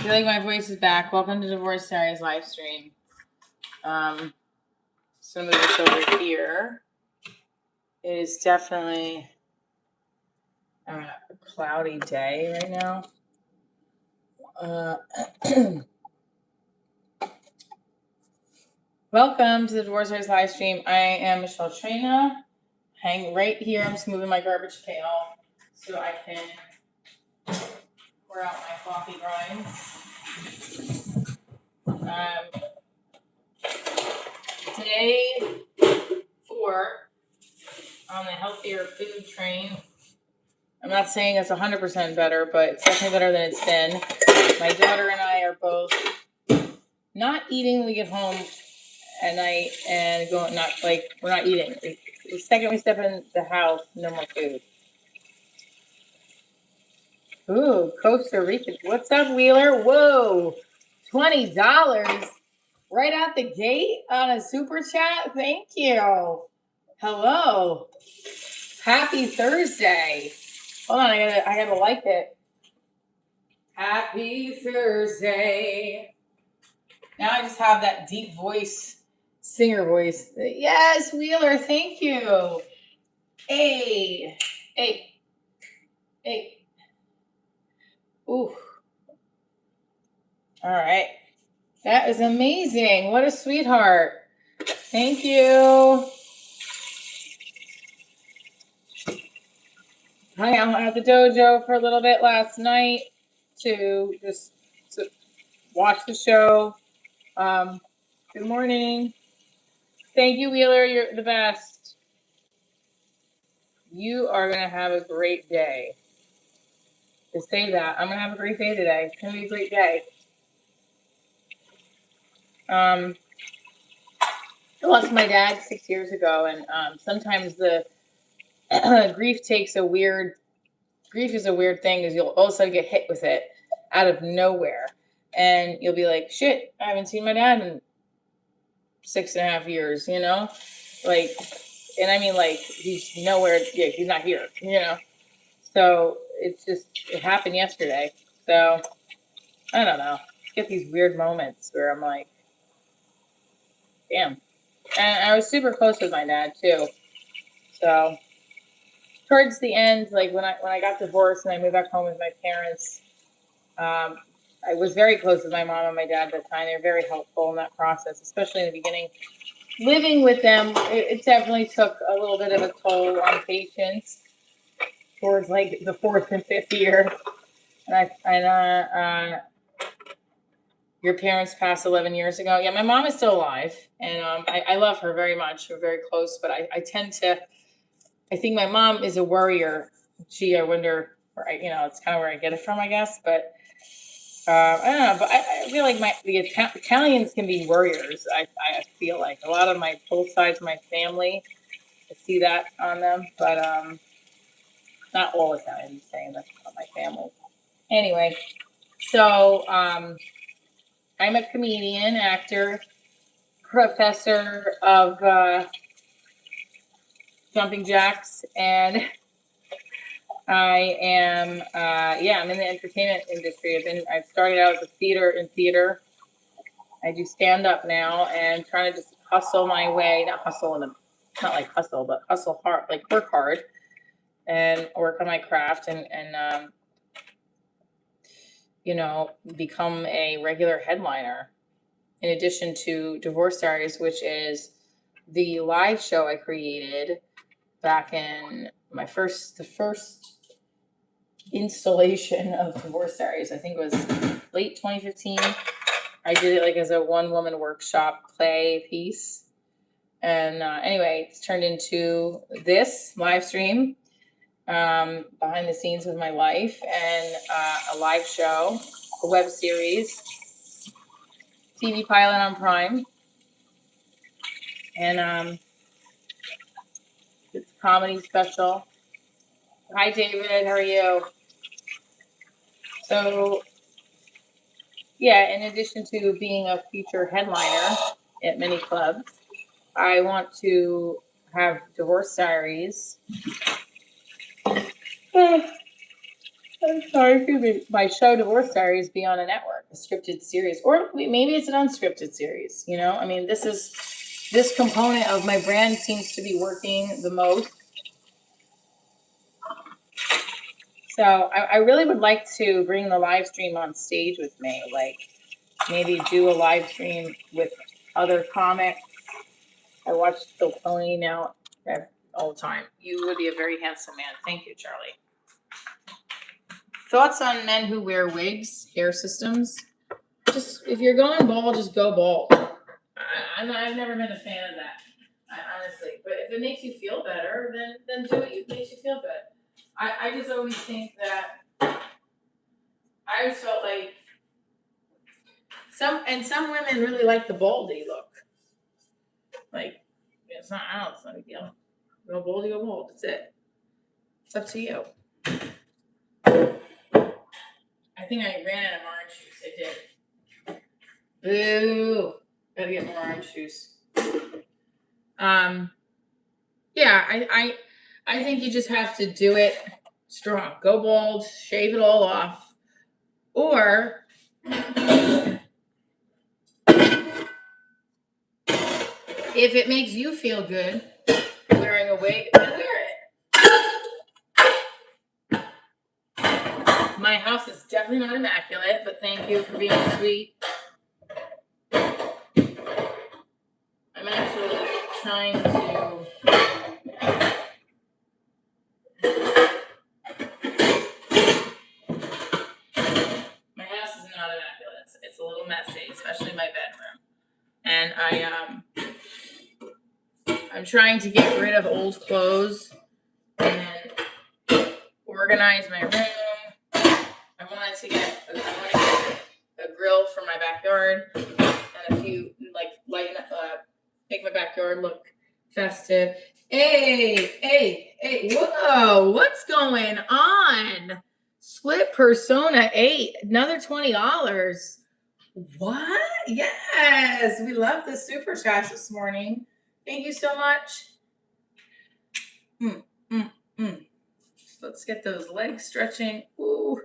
I feel like my voice is back. Welcome to Divorce Diaries live stream. So move this over here. It is definitely a cloudy day right now. Welcome to the Divorce Diaries live stream. I am Michelle Trina. Hang right here. I'm just moving my garbage pail so I can pour out my coffee grinds. Day 4 on the healthier food train. I'm not saying it's 100% better, but it's definitely better than it's been. My daughter and I are both not eating when we get home at night and going, not like, we're not eating. The second we step in the house, no more food. Ooh, Costa Rica. What's up, Wheeler? Whoa, $20 right out the gate on a super chat. Thank you. Hello. Happy Thursday. Hold on, I gotta like it. Happy Thursday. Now I just have that deep voice, singer voice. Yes, Wheeler, thank you. Hey. Ooh. All right. That is amazing. What a sweetheart. Thank you. Hung out at the dojo for a little bit last night to just watch the show. Good morning. Thank you, Wheeler. You're the best. You are going to have a great day. To say that, I'm going to have a great day today. It's going to be a great day. I lost my dad 6 years ago, and sometimes the grief is a weird thing, because you'll also get hit with it out of nowhere. And you'll be like, shit, I haven't seen my dad in 6.5 years, you know? Like, and I mean, like, he's nowhere, he's not here, you know? So it happened yesterday. So I don't know. I get these weird moments where I'm like, damn. And I was super close with my dad too. So towards the end, like when I got divorced and I moved back home with my parents, I was very close with my mom and my dad at the time. They were very helpful in that process, especially in the beginning. Living with them, it definitely took a little bit of a toll on patience towards like the 4th and 5th year. And your parents passed 11 years ago. Yeah, my mom is still alive, and I love her very much. We're very close, but I think my mom is a worrier. I wonder, it's kind of where I get it from, I guess. But I don't know. But I feel like the Italians can be worriers. I feel like a lot of both sides of my family, I see that on them. But not all Italians. I'm saying that's not my family. Anyway, so I'm a comedian, actor, professor of jumping jacks, and I am, I'm in the entertainment industry. I've started out as a theater. I do stand up now and trying to just hustle my way, not like hustle, but hustle hard, like work hard and work on my craft and become a regular headliner. In addition to Divorce Diaries, which is the live show I created back in the first installation of Divorce Diaries. I think it was late 2015. I did it like as a one-woman workshop play piece. And anyway, it's turned into this live stream, behind the scenes of my life, and a live show, a web series, TV pilot on Prime. And it's a comedy special. Hi, David. How are you? So, in addition to being a feature headliner at many clubs, I want to have Divorce Diaries. I'm sorry, excuse me. My show, Divorce Diaries, be on a network. a scripted series, or maybe it's an unscripted series. You know, I mean, this component of my brand seems to be working the most. So I really would like to bring the live stream on stage with me, like maybe do a live stream with other comics. I watch Phil Tony now all the time. You would be a very handsome man. Thank you, Charlie. Thoughts on men who wear wigs, hair systems? Just if you're going bald, just go bald. I've never been a fan of that, honestly. But if it makes you feel better, then do it. It makes you feel good. I just always think that I always felt like some women really like the baldy look. Like it's not out, it's not a big deal. Go baldy, go bald. That's it. It's up to you. I think I ran out of orange juice. I did. Boo! Gotta get more orange juice. Yeah, I think you just have to do it strong. Go bald, shave it all off, or if it makes you feel good wearing a wig, then wear it. My house is definitely not immaculate, but thank you for being sweet. I'm actually trying to my house is not immaculate. It's a little messy, especially my bedroom. And I'm trying to get rid of old clothes and organize my room. I wanted to get a grill for my backyard and a few lighten up, make my backyard look festive. Hey! Whoa! What's going on? Split Persona 8, another $20. What? Yes, we love the super chats this morning. Thank you so much. Let's get those legs stretching. Ooh.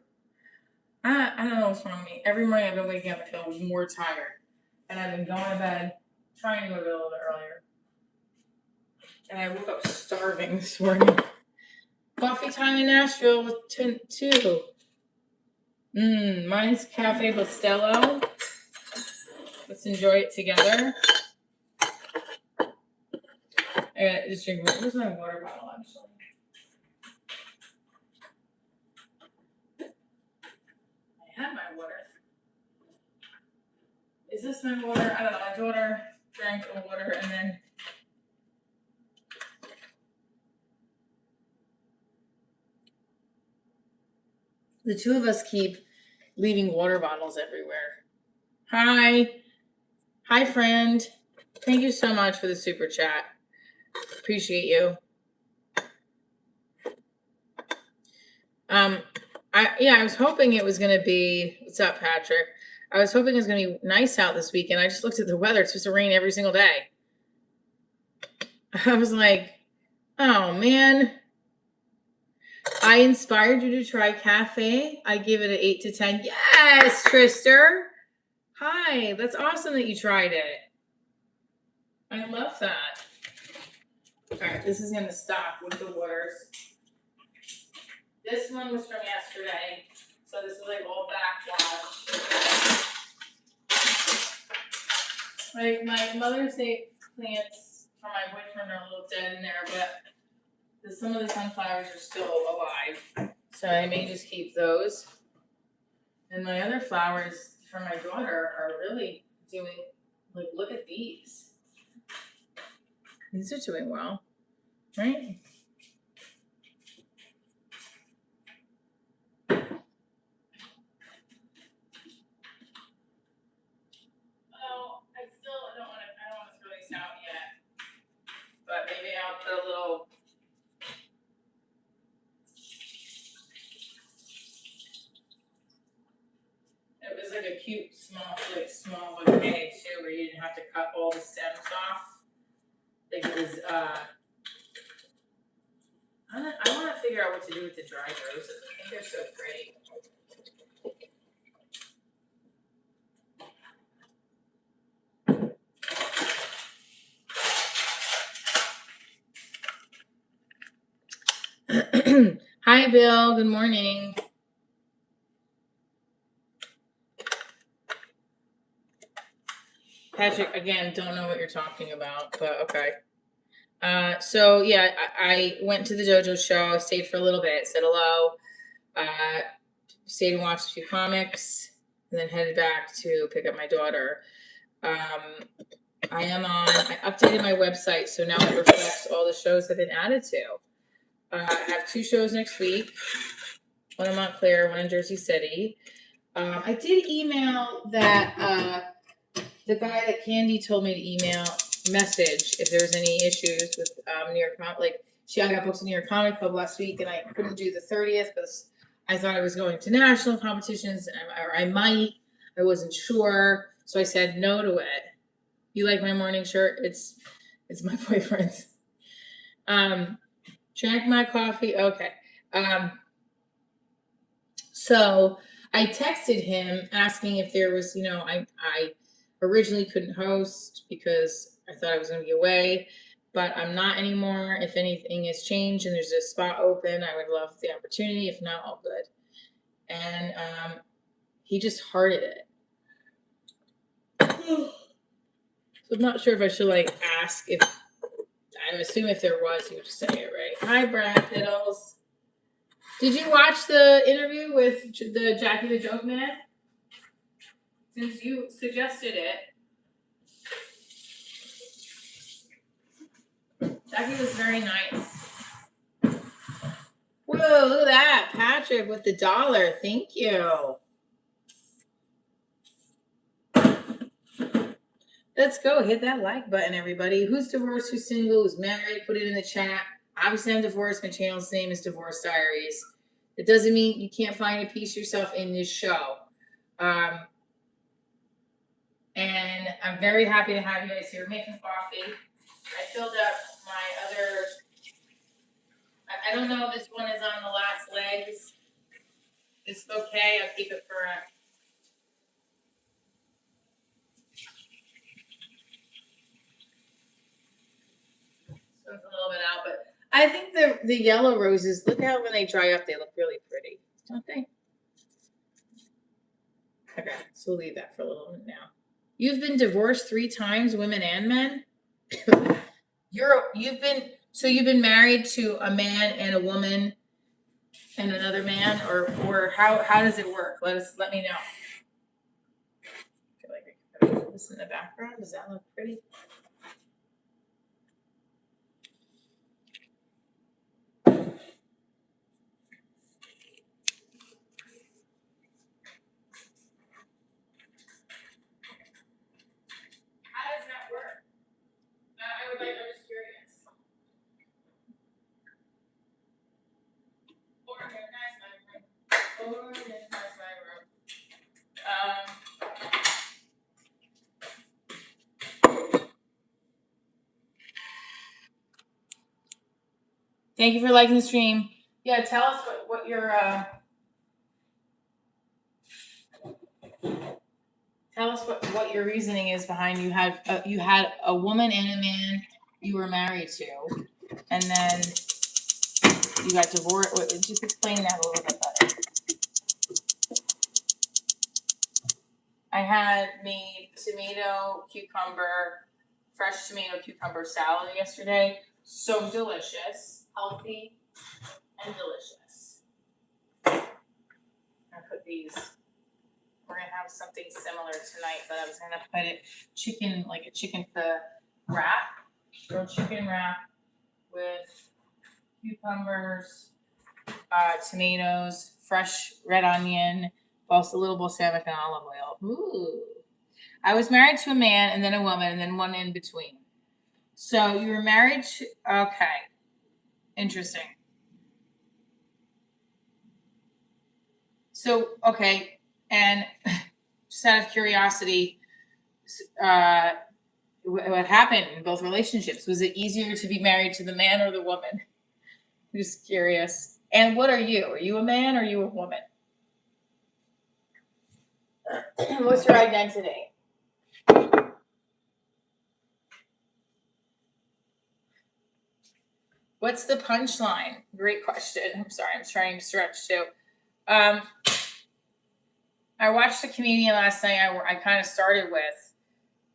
I don't know what's wrong with me. Every morning I've been waking up, I feel more tired. And I've been going to bed, trying to go to bed a little bit earlier. And I woke up starving this morning. Coffee time in Nashville with 2. Mine's Cafe Bustelo. Let's enjoy it together. I gotta just drink. Where's my water bottle, actually? I had my water. Is this my water? I don't know. My daughter drank the water and then the two of us keep leaving water bottles everywhere. Hi, friend. Thank you so much for the super chat. Appreciate you. I was hoping it was gonna be. What's up, Patrick? I was hoping it was gonna be nice out this weekend. I just looked at the weather; it's supposed to rain every single day. I was like, oh man. I inspired you to try cafe. I give it an 8 to 10. Yes, Trister. Hi, that's awesome that you tried it. I love that. All right, this is gonna stop with the waters. This one was from yesterday, so this is like all backwash. My Mother's Day plants for my boyfriend are a little dead in there, but some of the sunflowers are still alive, so I may just keep those. And my other flowers for my daughter are really doing, like, look at these. These are doing well, right? Oh, I don't want to throw these out yet, but maybe I'll put a little. It was like a cute, small bouquet too, where you didn't have to cut all the stems off. Like it was, I want to figure out what to do with the dried roses. I think they're so pretty. Hi, Bill. Good morning. Patrick, again, don't know what you're talking about, but okay. So yeah, I went to the JoJo show, stayed for a little bit, said hello, stayed and watched a few comics, and then headed back to pick up my daughter. I updated my website, so now it reflects all the shows I've been added to. I have 2 shows next week, one in Montclair, one in Jersey City. I did email that the guy that Candy told me to email message if there was any issues with New York like I got booked to New York Comic Club last week and I couldn't do the 30th because I thought I was going to national competitions or I might. I wasn't sure, so I said no to it. You like my morning shirt? It's my boyfriend's. Drank my coffee. Okay. So I texted him asking if there was, I originally couldn't host because I thought I was going to be away, but I'm not anymore. If anything has changed and there's a spot open, I would love the opportunity. If not, all good. And he just hearted it. So I'm not sure if I should ask if, I assume if there was, he would just say it, right? Hi, Brad Piddles. Did you watch the interview with the Jackie the Joke Man? Since you suggested it. Jackie was very nice. Whoa, look at that. Patrick with the $1. Thank you. Let's go. Hit that like button, everybody. Who's divorced? Who's single? Who's married? Put it in the chat. Obviously, I'm divorced. My channel's name is Divorce Diaries. It doesn't mean you can't find a piece yourself in this show. And I'm very happy to have you guys here making coffee. I filled up my other... I don't know if this one is on the last legs. It's okay. I'll keep it for a little bit out, but I think the yellow roses, look how when they dry up, they look really pretty, don't they? Okay, so we'll leave that for a little bit now. You've been divorced 3 times, women and men. You've been married to a man and a woman and another man, or how does it work? Let me know. I feel like I could put this in the background. Does that look pretty? How does that work? I'm just curious. Organize my room. Thank you for liking the stream. Yeah, tell us what your tell us what your reasoning is behind you had a woman and a man you were married to, and then you got divorced. Just explain that a little bit better. I had made fresh tomato cucumber salad yesterday. So delicious, healthy, and delicious. I put these. We're gonna have something similar tonight, but I was gonna put it a chicken wrap, grilled chicken wrap with cucumbers, tomatoes, fresh red onion, also a little balsamic and olive oil. Ooh. I was married to a man and then a woman and then one in between. So you were married to, okay. Interesting. So, okay. And just out of curiosity, what happened in both relationships? Was it easier to be married to the man or the woman? I'm just curious. And what are you? Are you a man or are you a woman? What's your identity? What's the punchline? Great question. I'm sorry, I'm trying to stretch too. I watched a comedian last night. I kind of started with.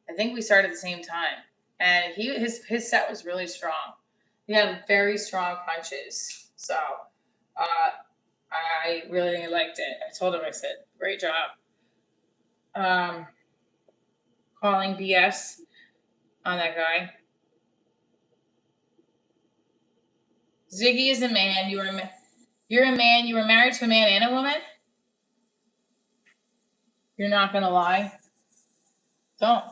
I think we started at the same time, and his set was really strong. He had very strong punches, so I really liked it. I told him, I said, "Great job." Calling BS on that guy. Ziggy is a man. You're a man. You were married to a man and a woman. You're not gonna lie. Don't.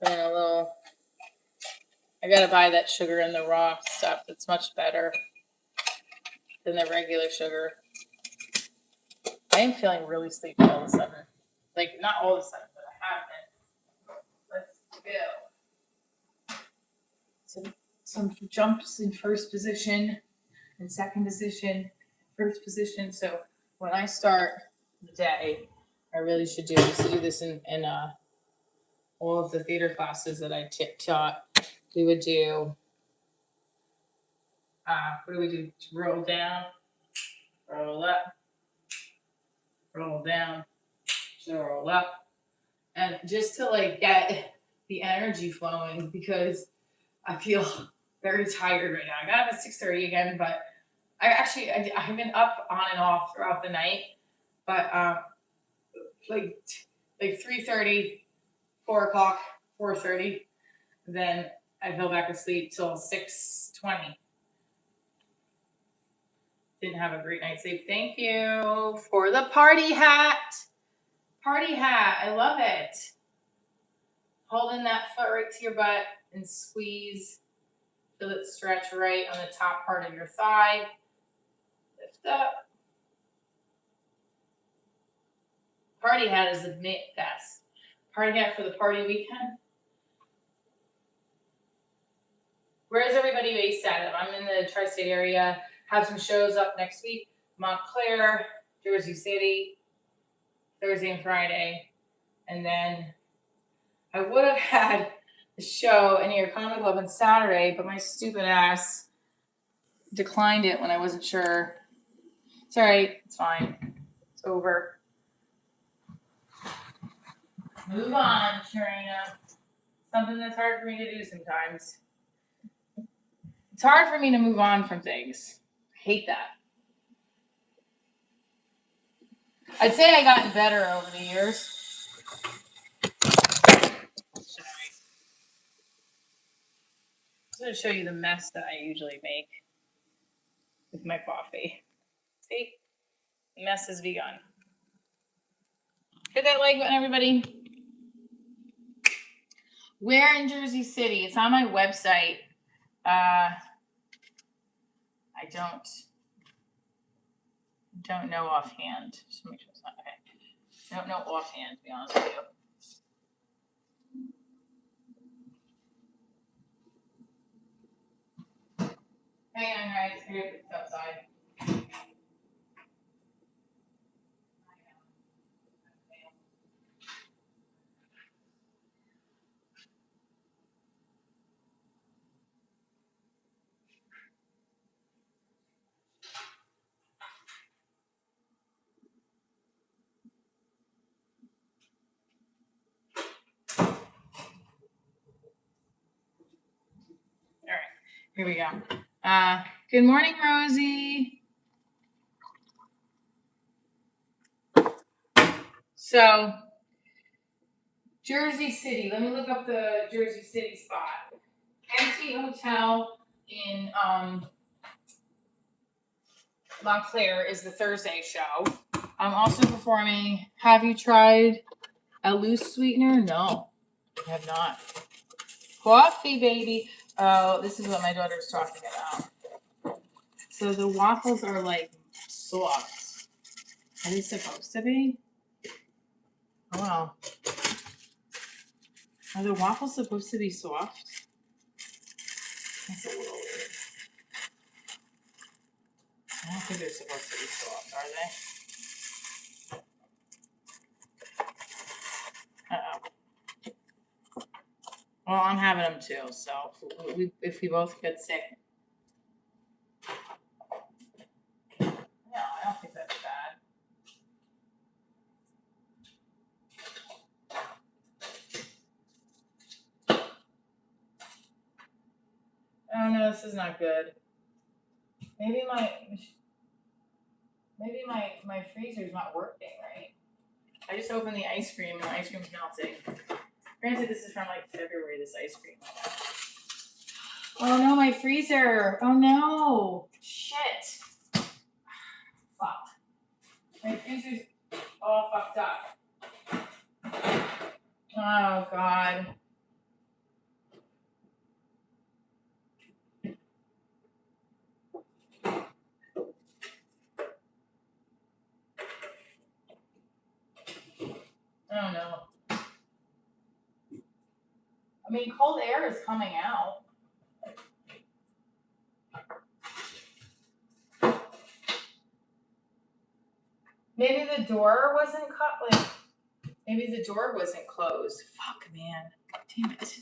Put in a little. I gotta buy that sugar in the raw stuff. It's much better than the regular sugar. I am feeling really sleepy all of a sudden. Like, not all of a sudden, but I have been. Let's go. Some jumps in first position and second position, first position. So when I start the day, I really should do this. Do this in all of the theater classes that I taught. We would do. What do we do? Roll down, roll up, roll down, roll up, and just to like get the energy flowing because I feel very tired right now. I got up at 6:30 again, but I've been up on and off throughout the night, but like 3:30, 4 o'clock, 4:30, then I fell back asleep till 6:20. Didn't have a great night's sleep. Thank you for the party hat. Party hat. I love it. Holding that foot right to your butt and squeeze. Feel it stretch right on the top part of your thigh. Lift up. Party hat is the best. Party hat for the party weekend. Where is everybody based at? I'm in the tri-state area. Have some shows up next week. Montclair, Jersey City, Thursday and Friday. And then I would have had a show in your Comedy Club on Saturday, but my stupid ass declined it when I wasn't sure. It's all right. It's fine. It's over. Move on, Sharina. Something that's hard for me to do sometimes. It's hard for me to move on from things. I hate that. I'd say I've gotten better over the years. I'm going to show you the mess that I usually make with my coffee. See? The mess has begun. Hit that like button, everybody. Where in Jersey City? It's on my website. I don't know offhand. Just make sure it's not okay. I don't know offhand, to be honest with you. Hang on, guys. I gotta put this outside. All right, here we go. Good morning, Rosie. So, Jersey City. Let me look up the Jersey City spot. Empty Hotel in Montclair is the Thursday show. I'm also performing. Have you tried a loose sweetener? No, I have not. Coffee, baby. Oh, this is what my daughter's talking about. So the waffles are like soft. Are they supposed to be? Oh, wow. Are the waffles supposed to be soft? That's a little weird. I don't think they're supposed to be soft, are they? Uh-oh. Well, I'm having them too, so if we both get sick. No, I don't think that's bad. Oh no, this is not good. Maybe my freezer's not working right. I just opened the ice cream and the ice cream's melting. Granted, this is from like February, this ice cream. Oh no, my freezer. Oh no. Shit. Fuck. My freezer's all fucked up. Oh god. Oh no. I mean, cold air is coming out. Maybe the door wasn't cut. Like, maybe the door wasn't closed. Fuck, man. Damn it. This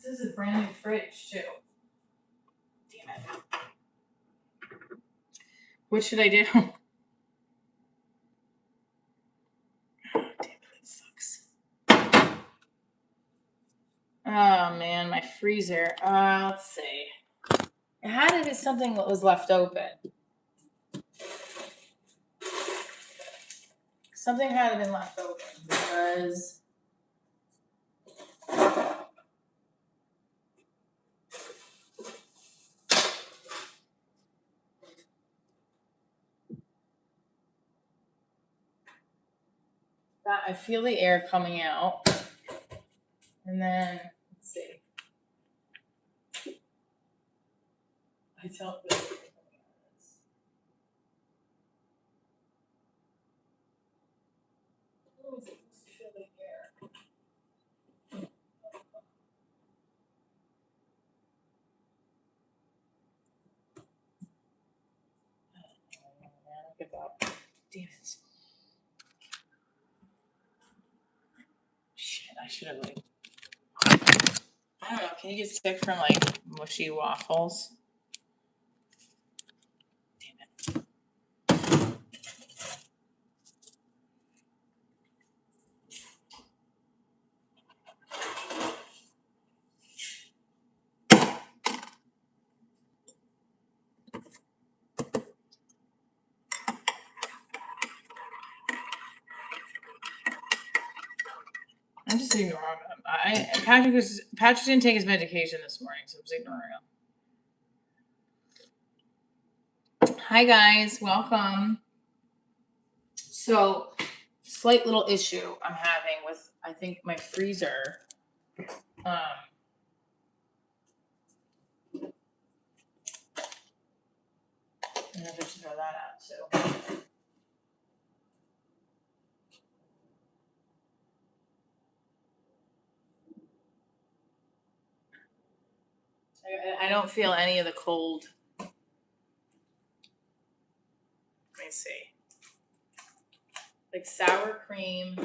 is a brand new fridge too. Damn it. What should I do? Oh, damn it, that sucks. Oh man, my freezer. Let's see. It had to be something that was left open. Something had to have been left open because I feel the air coming out. And then, let's see. I felt the air coming out of this. Who is it supposed to feel the air? Look at that. Damn it. Shit, I should have like. I don't know. Can you get sick from like mushy waffles? Damn it. I'm just ignoring him. Patrick didn't take his medication this morning, so I'm just ignoring him. Hi guys, welcome. So, slight little issue I'm having with I think my freezer. I don't know if I should throw that out too. I don't feel any of the cold. Let me see. Like sour cream.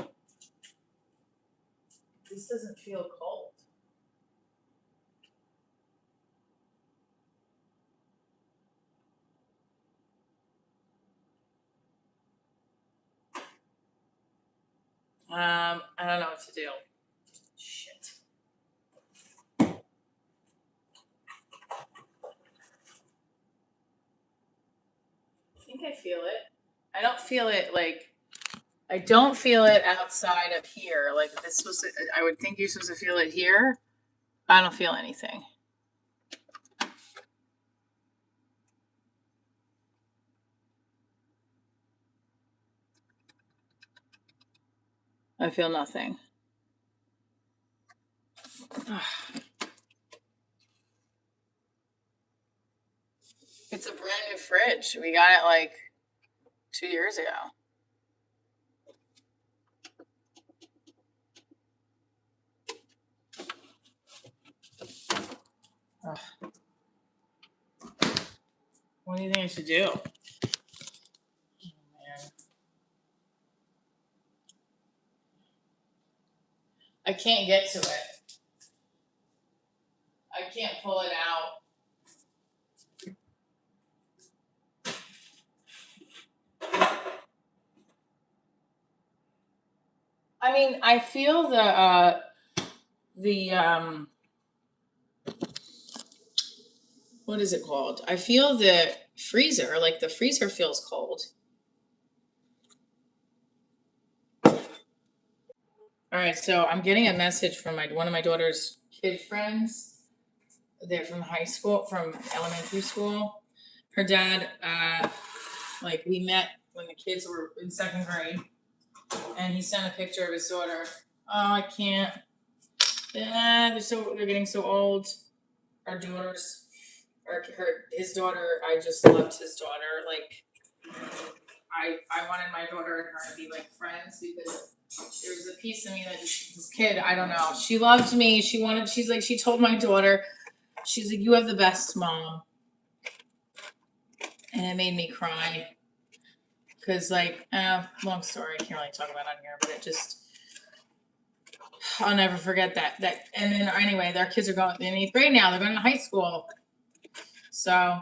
This doesn't feel cold. I don't know what to do. Shit. I think I feel it. I don't feel it like. I don't feel it outside of here. Like this supposed to. I would think you're supposed to feel it here. I don't feel anything. I feel nothing. It's a brand new fridge. We got it like 2 years ago. Ugh. What do you think I should do? Oh, man. can't get to it. I can't pull it out. I mean, I feel the what is it called? I feel the freezer, like the freezer feels cold. All right, so I'm getting a message from one of my daughter's kid friends. They're from high school, from elementary school. Her dad, like we met when the kids were in second grade, and he sent a picture of his daughter. Oh, I can't. They're getting so old. Our daughters, his daughter. I just loved his daughter. Like I wanted my daughter and her to be like friends because there was a piece of me that this kid, I don't know. She loved me. She told my daughter, she's like, you have the best mom. And it made me cry. Cause like, long story, I can't really talk about it on here, but it just, I'll never forget that. And then anyway, their kids are going in 8th grade now. They're going to high school. So,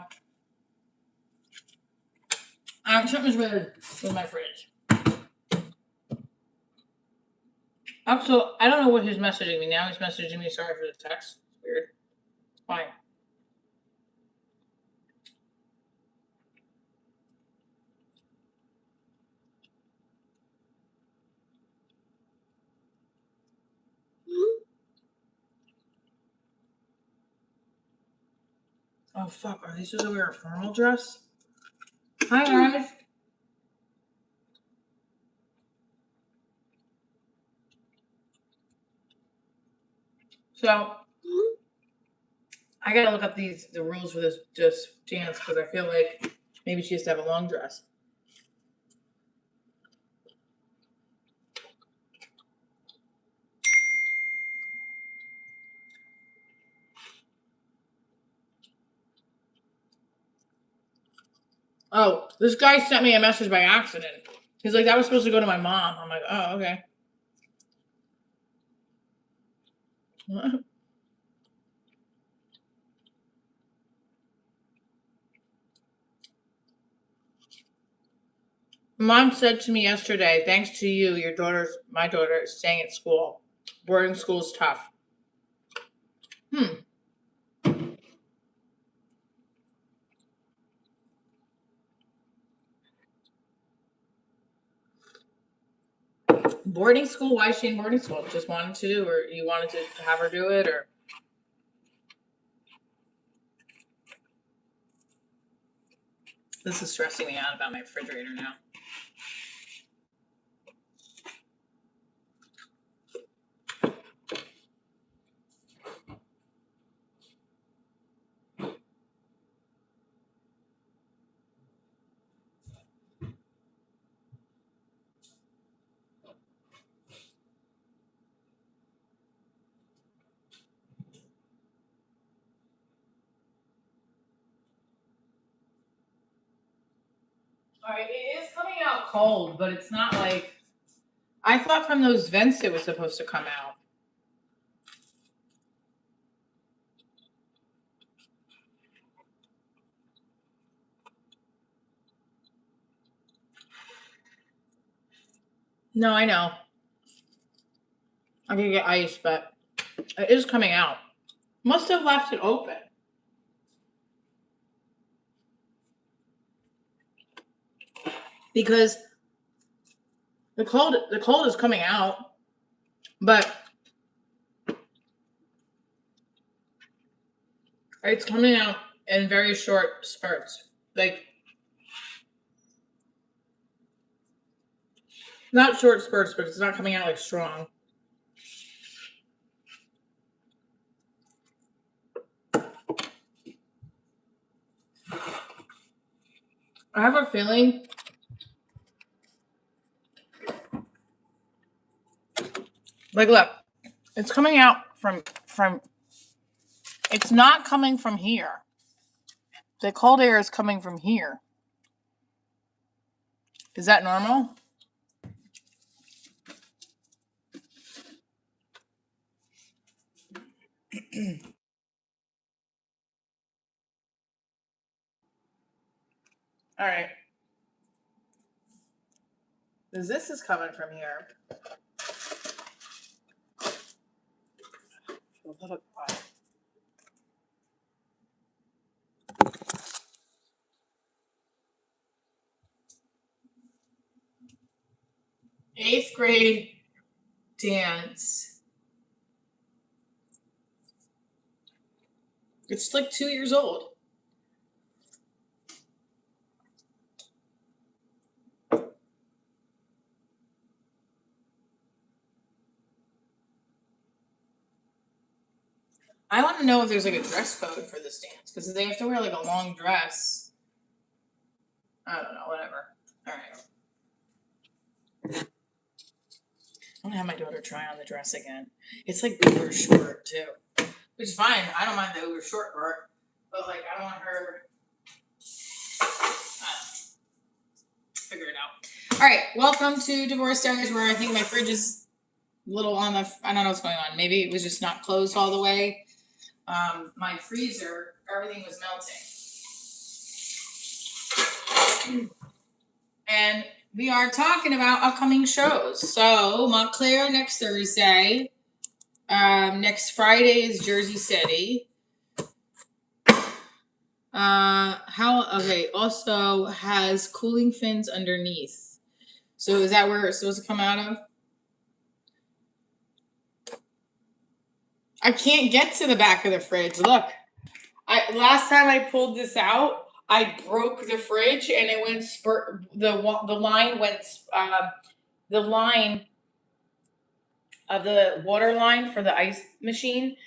something's weird with my fridge. Also, I don't know what he's messaging me now. He's messaging me, sorry for the text. It's weird. Why? Oh fuck, are they supposed to wear a formal dress? Hi guys. So I gotta look up the rules for this dance because I feel like maybe she has to have a long dress. Oh, this guy sent me a message by accident. He's like, that was supposed to go to my mom. I'm like, oh, okay. Mom said to me yesterday, thanks to you, my daughter is staying at school. Boarding school's tough. Boarding school? Why is she in boarding school? Just wanted to do, or you wanted to have her do it, or? This is stressing me out about my refrigerator now. All right, it is coming out cold, but it's not like, I thought from those vents it was supposed to come out. No, I know. I'm gonna get ice, but it is coming out. Must have left it open. Because the cold is coming out, but it's coming out in very short spurts. Like, not short spurts, but it's not coming out like strong. I have a feeling like, look, it's coming out from it's not coming from here. The cold air is coming from here. Is that normal? All right. This is coming from here. Eighth grade dance. It's like 2 years old. I want to know if there's like a dress code for this dance because they have to wear like a long dress. I don't know, whatever. All right. I'm gonna have my daughter try on the dress again. It's like uber short too, which is fine. I don't mind the uber short part, but like I don't want her. Figure it out. All right, welcome to Divorce Diaries, where I think my fridge is a little on the. I don't know what's going on. Maybe it was just not closed all the way. My freezer, everything was melting, and we are talking about upcoming shows. So Montclair next Thursday. Next Friday is Jersey City. Also has Cooling Fins Underneath. So is that where it's supposed to come out of? I can't get to the back of the fridge. Look, last time I pulled this out, I broke the fridge and it went the line went the line of the water line for the ice machine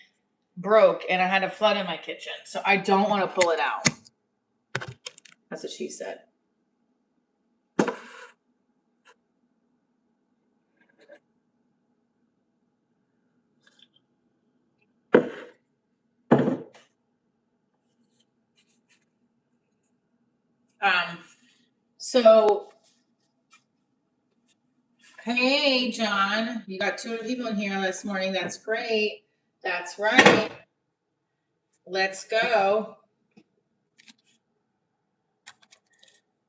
broke and I had a flood in my kitchen. So I don't want to pull it out. That's what she said. So hey John, you got 200 people in here this morning. That's great. That's right. Let's go.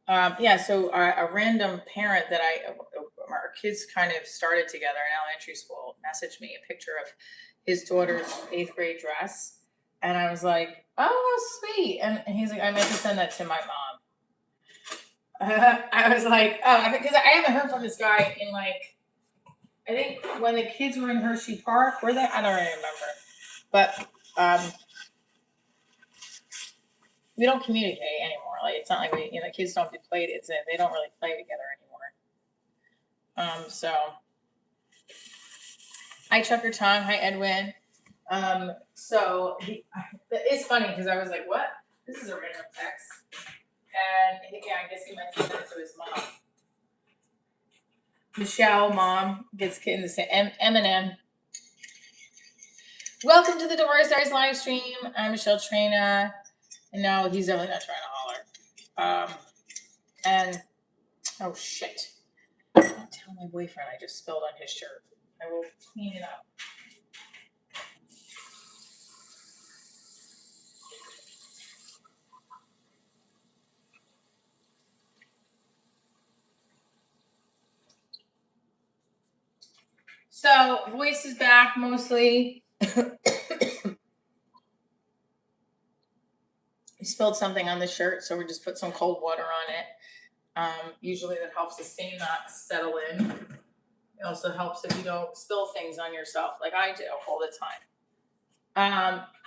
So a random parent that our kids kind of started together in elementary school messaged me a picture of his daughter's 8th grade dress. And I was like, oh, sweet. And he's like, I meant to send that to my mom. I was like, oh, because I haven't heard from this guy in like, I think when the kids were in Hershey Park, were they? I don't really remember. But we don't communicate anymore. Like, it's not like kids don't play. They don't really play together anymore. So hi Chucker Tong, hi Edwin. It's funny because I was like, what? This is a random text. And I guess he might send it to his mom. Michelle, mom, gets in the same Eminem. Welcome to the Divorce Diaries live stream. I'm Michelle Trina. And no, he's definitely not trying to holler. And oh shit. Don't tell my boyfriend I just spilled on his shirt. I will clean it up. So voice is back mostly. He spilled something on the shirt, so we just put some cold water on it. Usually that helps the stain not settle in. It also helps if you don't spill things on yourself like I do all the time.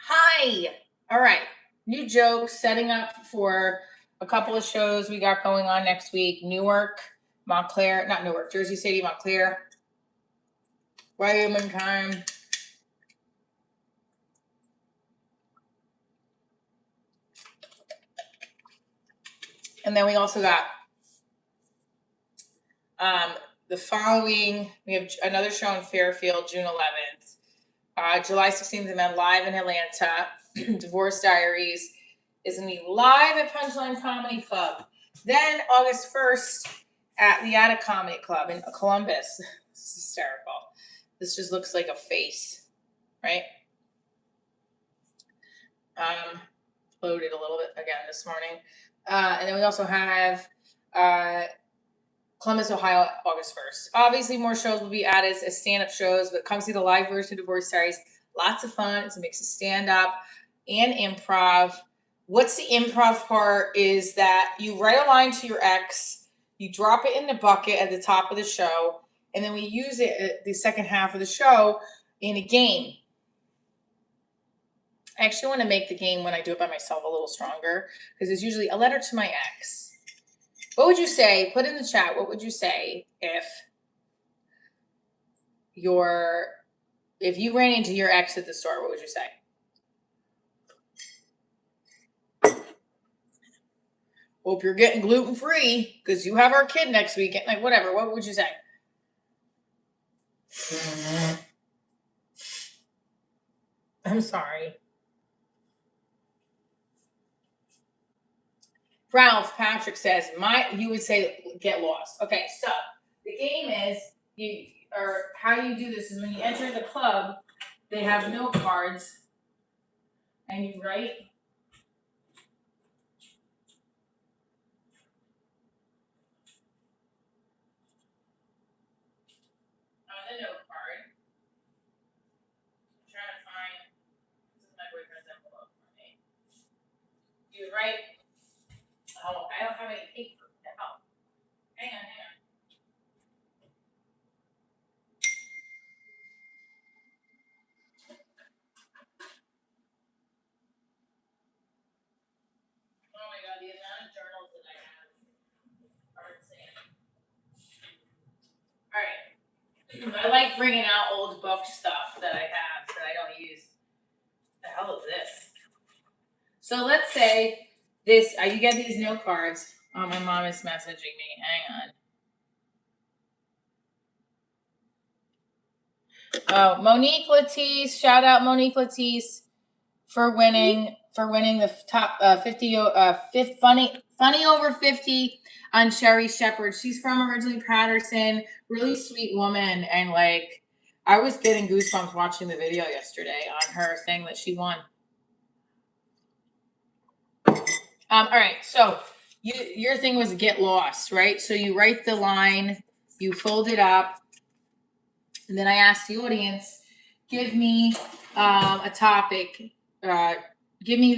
Hi. All right. New joke, setting up for a couple of shows we got going on next week. Jersey City, Montclair. Wyoming time. And then we also got the following, we have another show in Fairfield, June 11th. July 16th, and then live in Atlanta. Divorce Diaries is going to be live at Punchline Comedy Club. Then August 1st at the Attic Comedy Club in Columbus. This is hysterical. This just looks like a face, right? Loaded a little bit again this morning. And then we also have Columbus, Ohio, August 1st. Obviously, more shows will be added as stand-up shows, but come see the live version of Divorce Diaries. Lots of fun. It's a mix of stand-up and improv. What's the improv part is that you write a line to your ex, you drop it in the bucket at the top of the show, and then we use it at the second half of the show in a game. I actually want to make the game when I do it by myself a little stronger because it's usually a letter to my ex. What would you say? Put in the chat. What would you say if you ran into your ex at the store? What would you say? Hope you're getting gluten free because you have our kid next weekend. Like whatever. What would you say? I'm sorry. Ralph Patrick says, you would say get lost. Okay, so the game is how you do this is when you enter the club, they have note cards and you write on the note card. I'm trying to find this is my boyfriend's envelope for me. You write I don't have any paper. Oh, hang on. Oh my god, the amount of journals that I have are insane. Alright. I like bringing out old book stuff that I have that I don't use. The hell is this? So let's say this, you get these note cards. Oh, my mom is messaging me. Hang on. Oh, Monique Latisse, shout out Monique Latisse for winning the top 50 fifth funny over 50 on Sherry Shepherd. She's from originally Patterson, really sweet woman, and like I was getting goosebumps watching the video yesterday on her thing that she won. All right, so your thing was get lost, right? So you write the line, you fold it up, and then I asked the audience, give me a topic. Give me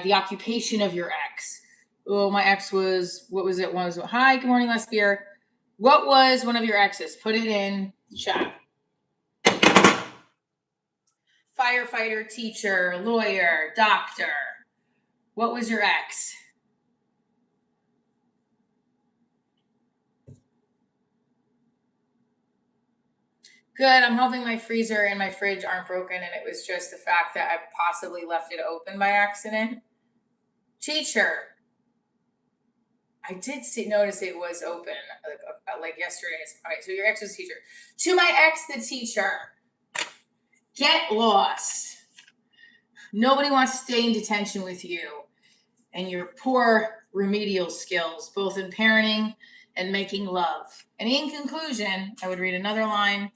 the occupation of your ex. Oh, my ex was, what was it? One was, hi, good morning, Les Beer. What was one of your exes? Put it in chat. Firefighter, teacher, lawyer, doctor. What was your ex? Good. I'm hoping my freezer and my fridge aren't broken and it was just the fact that I possibly left it open by accident. Teacher. I did notice it was open like yesterday. All right, so your ex was teacher. To my ex, the teacher. Get lost. Nobody wants to stay in detention with you and your poor remedial skills, both in parenting and making love. And in conclusion, I would read another line.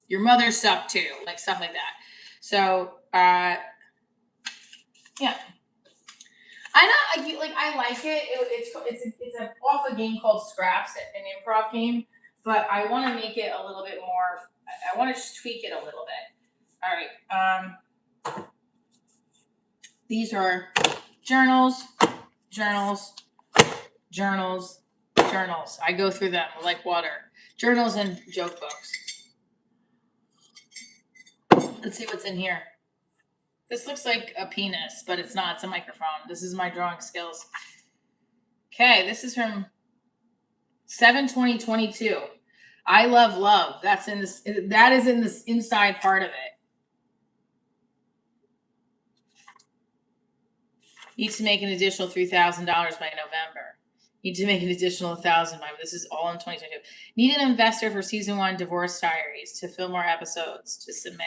Your mother sucked too, like stuff like that. So, yeah. I like it. It's an off a game called Scraps, an improv game, but I want to make it a little bit more. I want to just tweak it a little bit. All right. These are journals. I go through them like water. Journals and joke books. Let's see what's in here. This looks like a penis, but it's not. It's a microphone. This is my drawing skills. Okay, this is from 7/20/22. I love love. That is in this inside part of it. Need to make an additional $3,000 by November. Need to make an additional $1,000 by. This is all in 2022. Need an investor for season 1 Divorce Diaries to fill more episodes to submit.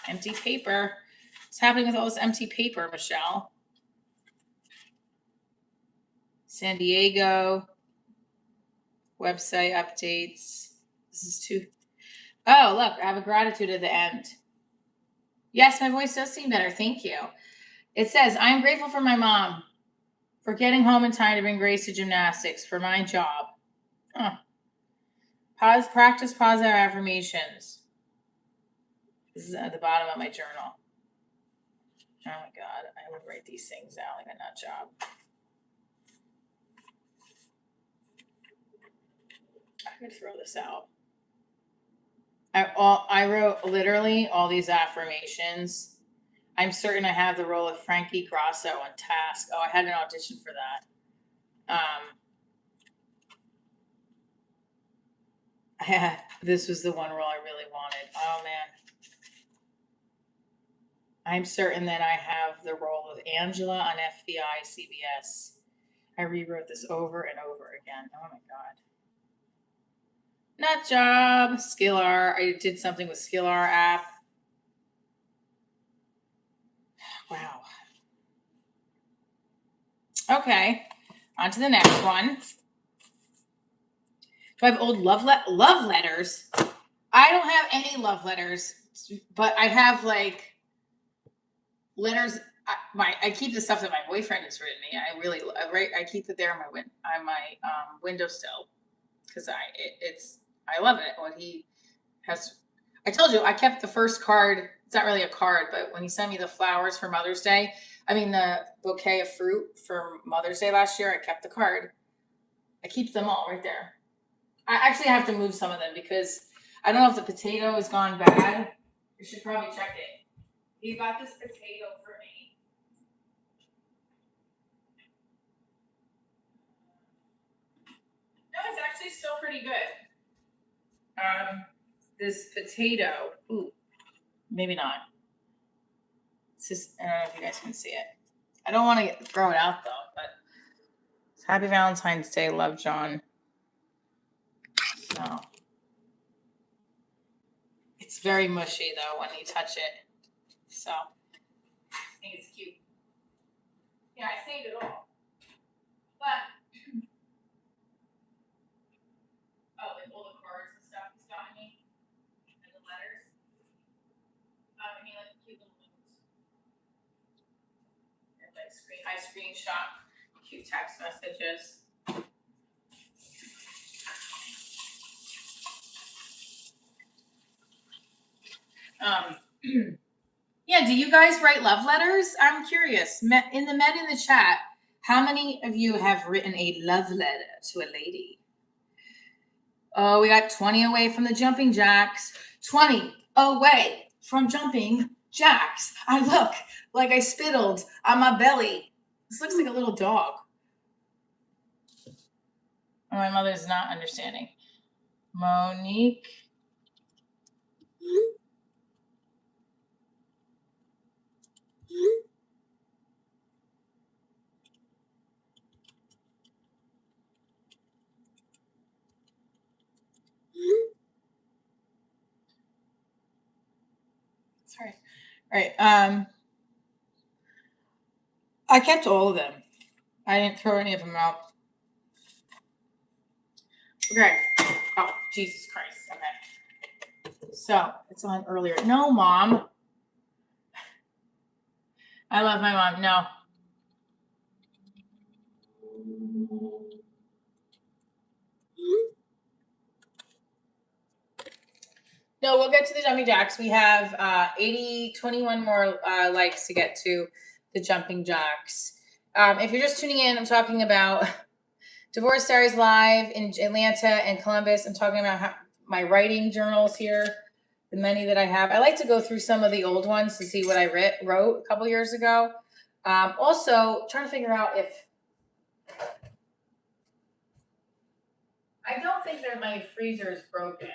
Empty paper. What's happening with all this empty paper, Michelle? San Diego. Website updates. This is too. Oh, look, I have a gratitude at the end. Yes, my voice does seem better. Thank you. It says, I am grateful for my mom for getting home in time to bring Grace to gymnastics for my job. Huh. Practice positive affirmations. This is at the bottom of my journal. Oh my God, I would write these things down like a nut job. I could throw this out. I wrote literally all these affirmations. I'm certain I have the role of Frankie Grasso on Task. Oh, I had an audition for that. This was the one role I really wanted. Oh man. I'm certain that I have the role of Angela on FBI CBS. I rewrote this over and over again. Oh my God. Nut job, Skillar. I did something with Skillar app. Wow. Okay. On to the next one. Do I have old love letters? I don't have any love letters, but I have like letters. I keep the stuff that my boyfriend has written me. I keep it there on my windowsill because I love it. What he has, I told you I kept the first card. It's not really a card, but when he sent me the flowers for Mother's Day, the bouquet of fruit for Mother's Day last year, I kept the card. I keep them all right there. I actually have to move some of them because I don't know if the potato has gone bad. You should probably check it. He got this potato for me. No, it's actually still pretty good. This potato. Ooh, maybe not. It's just, I don't know if you guys can see it. I don't want to throw it out though, but Happy Valentine's Day, love, John. So it's very mushy though when you touch it. So I think it's cute. Yeah, I saved it all. But like all the cards and stuff he's gotten me and the letters. And he like cute little notes. And like I screenshot cute text messages. Yeah, do you guys write love letters? I'm curious. In the men in the chat, how many of you have written a love letter to a lady? Oh, we got 20 away from the jumping jacks. 20 away from jumping jacks. I look like I spittled on my belly. This looks like a little dog. Oh, my mother's not understanding. Monique. Sorry. All right. I kept all of them. I didn't throw any of them out. Okay. Oh, Jesus Christ. Okay. So it's on earlier. No, Mom. I love my mom. No. No, we'll get to the jumping jacks. We have 21 more likes to get to the jumping jacks. If you're just tuning in, I'm talking about Divorce Diaries Live in Atlanta and Columbus. I'm talking about my writing journals here, the many that I have. I like to go through some of the old ones to see what I wrote a couple years ago. Also, trying to figure out if I don't think that my freezer is broken.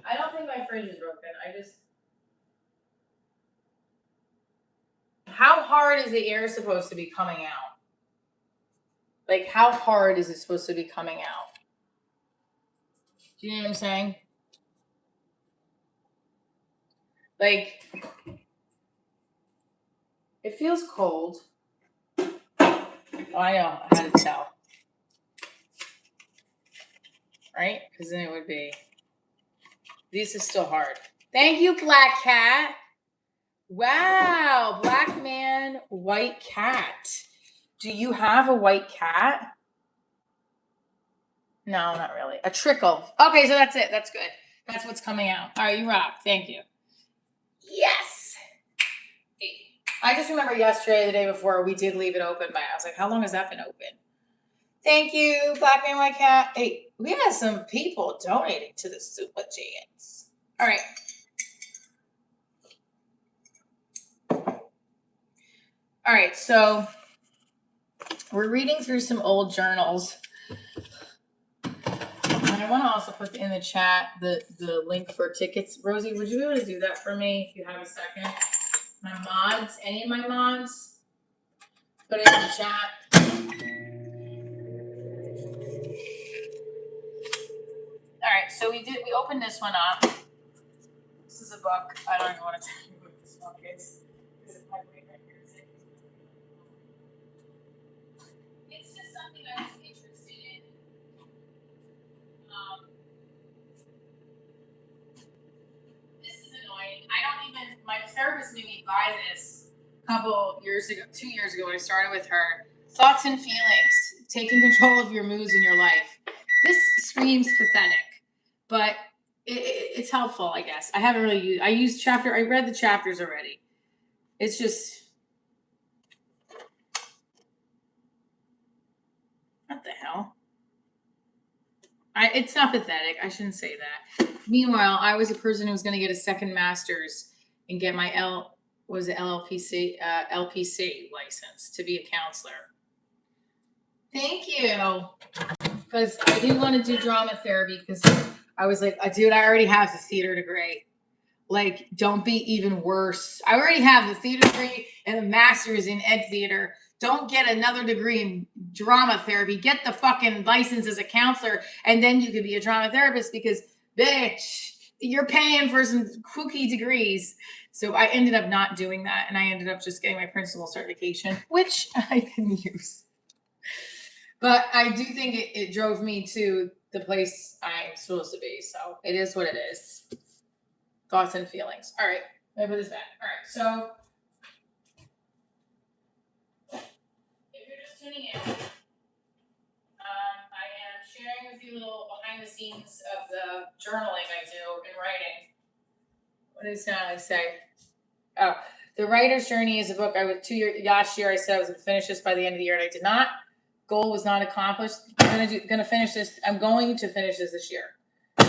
I don't think my fridge is broken. How hard is the air supposed to be coming out? Like, how hard is it supposed to be coming out? Do you know what I'm saying? Like, it feels cold. Oh, I know how to tell. Right? Because then it would be. This is still hard. Thank you, Black Cat. Wow. Black man, white cat. Do you have a white cat? No, not really. A trickle. Okay, so that's it. That's good. That's what's coming out. All right, you rock. Thank you. Yes. I just remember yesterday, the day before, we did leave it open, but I was like, how long has that been open? Thank you, Black Man White Cat. Hey, we had some people donating to the Super Chats. All right. All right, so we're reading through some old journals. And I want to also put in the chat the link for tickets. Rosie, would you be able to do that for me if you have a second? My mods, any of my mods, put it in the chat. All right, so we opened this one up. This is a book. I don't even want to tell you what this book is. It's just something I was interested in. This is annoying. My therapist made me buy this a couple years ago, 2 years ago when I started with her. Thoughts and feelings, taking control of your moods in your life. This screams pathetic, but it's helpful, I guess. I haven't really used, I read the chapters already. It's just, what the hell? It's not pathetic. I shouldn't say that. Meanwhile, I was a person who was going to get a second master's and get my LPC license to be a counselor. Thank you. Because I didn't want to do drama therapy because I was like, dude, I already have the theater degree. Like, don't be even worse. I already have the theater degree and the master's in ed theater. Don't get another degree in drama therapy. Get the fucking license as a counselor, and then you could be a drama therapist because, bitch, you're paying for some kooky degrees. So I ended up not doing that, and I ended up just getting my principal certification, which I can use. But I do think it drove me to the place I'm supposed to be. So it is what it is. Thoughts and feelings. All right, let me put this back. All right, so if you're just tuning in, I am sharing with you a little behind the scenes of the journaling I do in writing. What does I say? Oh, The Writer's Journey is a book I would last year I said I was going to finish this by the end of the year, and I did not. Goal was not accomplished. I'm going to finish this. I'm going to finish this year. All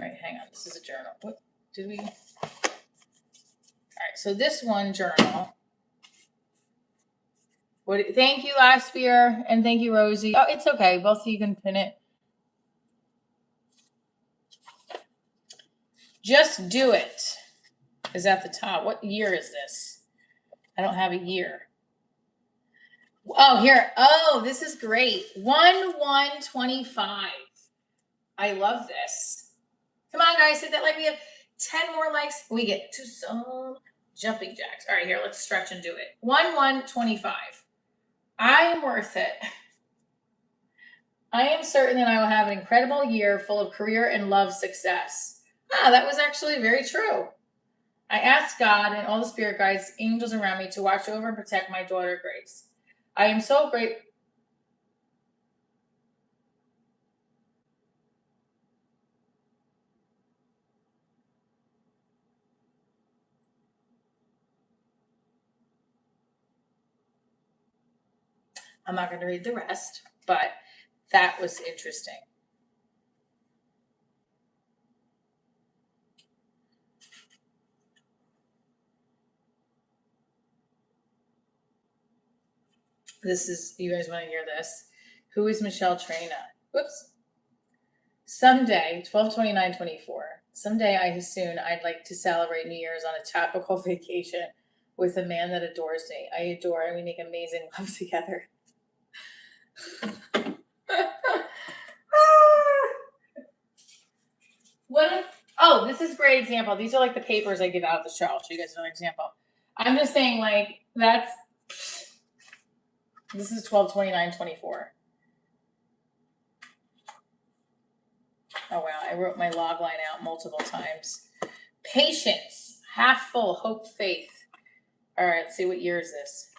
right, hang on. This is a journal. What did we? All right, so this one journal. Thank you, Last Spear, and thank you, Rosie. Oh, it's okay. Both of you can pin it. Just Do It is at the top. What year is this? I don't have a year. Oh, here. Oh, this is great. 1/1/25. I love this. Come on, guys. Hit that like. We have 10 more likes. We get to some jumping jacks. All right, here. Let's stretch and do it. 1/1/25. I am worth it. I am certain that I will have an incredible year full of career and love success. That was actually very true. I asked God and all the spirit guides, angels around me to watch over and protect my daughter, Grace. I am so grateful. I'm not going to read the rest, but that was interesting. This is, you guys want to hear this? Who is Michelle Trina? Whoops. Someday, 12/29/24. Someday I'd like to celebrate New Year's on a tropical vacation with a man that adores me. I adore and we make amazing love together. What if, this is a great example. These are like the papers I give out at the show. I'll show you guys another example. I'm just saying, like, this is 12/29/24. Oh, wow. I wrote my log line out multiple times. Patience, half full, hope, faith. All right, let's see, what year is this?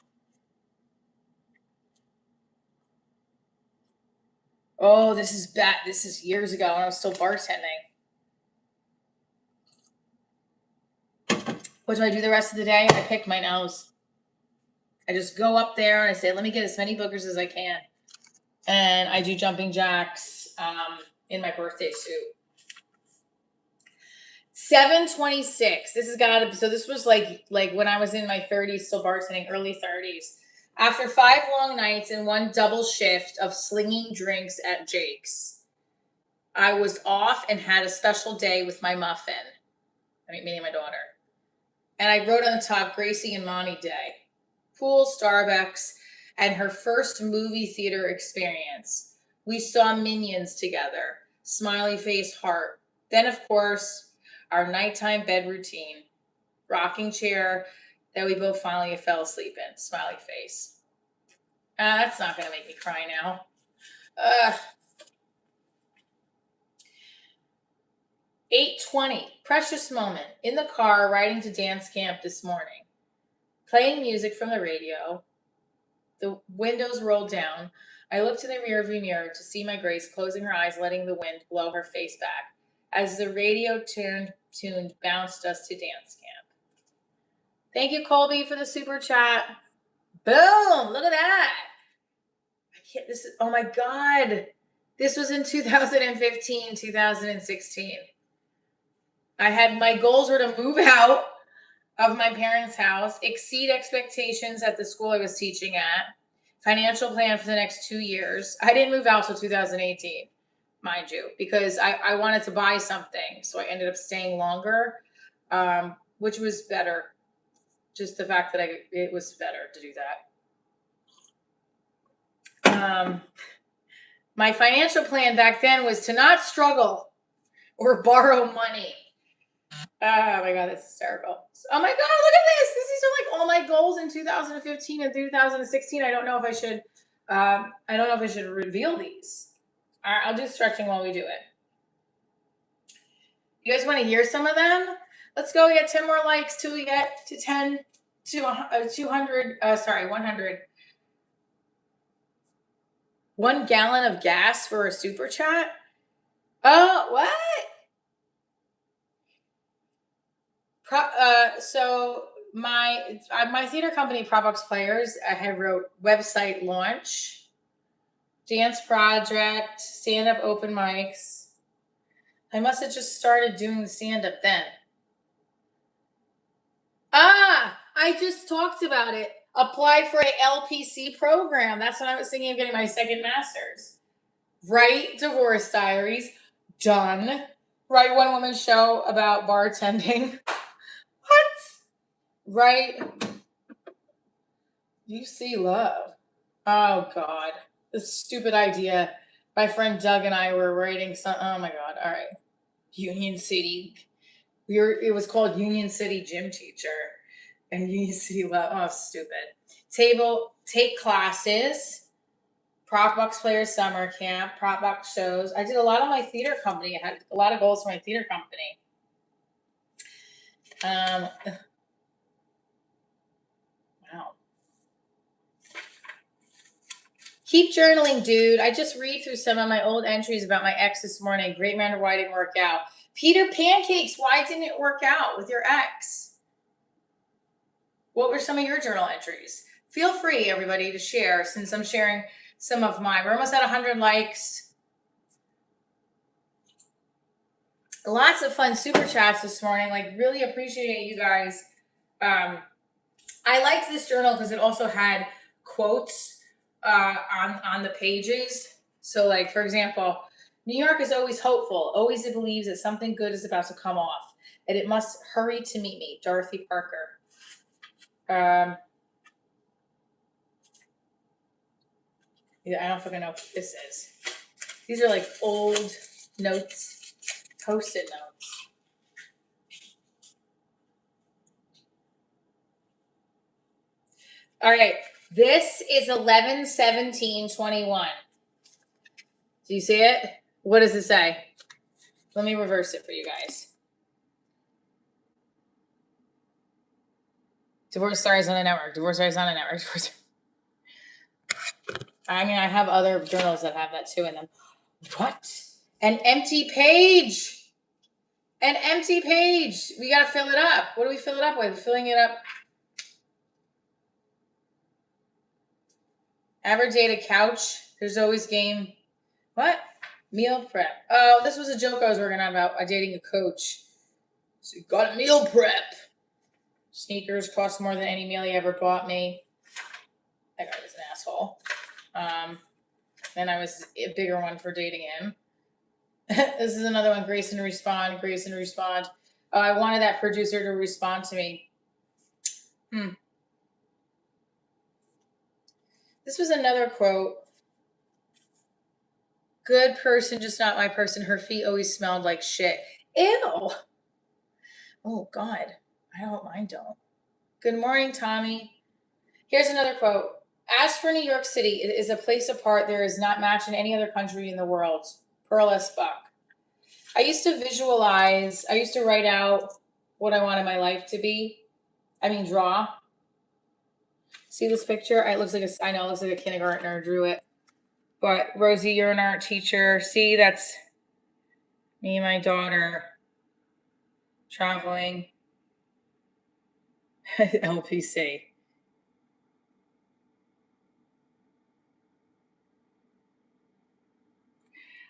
Oh, this is bad. This is years ago when I was still bartending. What do I do the rest of the day? I pick my nose. I just go up there and I say, let me get as many boogers as I can. And I do jumping jacks in my birthday suit. 7:26. This has got to. So this was like when I was in my 30s, still bartending, early 30s. After 5 long nights and 1 double shift of slinging drinks at Jake's, I was off and had a special day with my muffin. I mean, meaning my daughter. And I wrote on the top, Gracie and Monty Day. Pool, Starbucks, and her first movie theater experience. We saw Minions together. Smiley face heart. Then, of course, our nighttime bed routine. Rocking chair that we both finally fell asleep in. Smiley face. That's not going to make me cry now. 8:20. Precious moment. In the car, riding to dance camp this morning. Playing music from the radio. The windows rolled down. I looked in the rearview mirror to see my Grace closing her eyes, letting the wind blow her face back as the radio tuned bounced us to dance camp. Thank you, Colby, for the super chat. Boom! Look at that. Oh my God. This was in 2015, 2016. My goals were to move out of my parents' house, exceed expectations at the school I was teaching at, financial plan for the next 2 years. I didn't move out till 2018, mind you, because I wanted to buy something. So I ended up staying longer, which was better. Just the fact that it was better to do that. My financial plan back then was to not struggle or borrow money. Oh my God, that's hysterical. Oh my God, look at this. These are like all my goals in 2015 and 2016. I don't know if I should reveal these. All right, I'll do stretching while we do it. You guys want to hear some of them? Let's go. We get 10 more likes till we get to 10 to 200. 100. 1 gallon of gas for a super chat. Oh, what? So my theater company, Provox Players, I had wrote website launch, dance project, stand-up open mics. I must have just started doing the stand-up then. I just talked about it. Apply for a LPC program. That's when I was thinking of getting my second master's. Write Divorce Diaries. Done. Write one woman show about bartending. What? Write You See Love. Oh God. This stupid idea. My friend Doug and I were writing some. Oh my God. All right. Union City. It was called Union City Gym Teacher. And Union City Love. Oh, stupid. Take classes. Prop Box Players Summer Camp. Prop Box shows. I did a lot of my theater company. I had a lot of goals for my theater company. Wow. Keep journaling, dude. I just read through some of my old entries about my ex this morning. Great man, why didn't work out? Peter Pancakes, why didn't it work out with your ex? What were some of your journal entries? Feel free, everybody, to share since I'm sharing some of mine. We're almost at 100 likes. Lots of fun super chats this morning. Really appreciate you guys. I liked this journal because it also had quotes on the pages. So, for example, New York is always hopeful. Always it believes that something good is about to come off, and it must hurry to meet me. Dorothy Parker. Yeah, I don't fucking know what this is. These are old notes, Post-it notes. All right. This is 11/17/21. Do you see it? What does it say? Let me reverse it for you guys. Divorce Stories on a Network. Divorce Stories on a Network. I mean, I have other journals that have that too in them. What? An empty page. An empty page. We got to fill it up. What do we fill it up with? We're filling it up. Average day to couch. There's always game. What? Meal prep. Oh, this was a joke I was working on about dating a coach. So you got a meal prep. Sneakers cost more than any meal he ever bought me. That guy was an asshole. Then I was a bigger one for dating him. This is another one. Grace and respond. Grace and respond. Oh, I wanted that producer to respond to me. This was another quote. Good person, just not my person. Her feet always smelled like shit. Ew. Oh, God. I hope mine don't. Good morning, Tommy. Here's another quote. As for New York City, it is a place apart. There is not match in any other country in the world. Pearl S. Buck. I used to write out what I wanted my life to be. Draw. See this picture? It looks like a kindergartner drew it. But Rosie, you're an art teacher. See, that's me and my daughter traveling. LPC.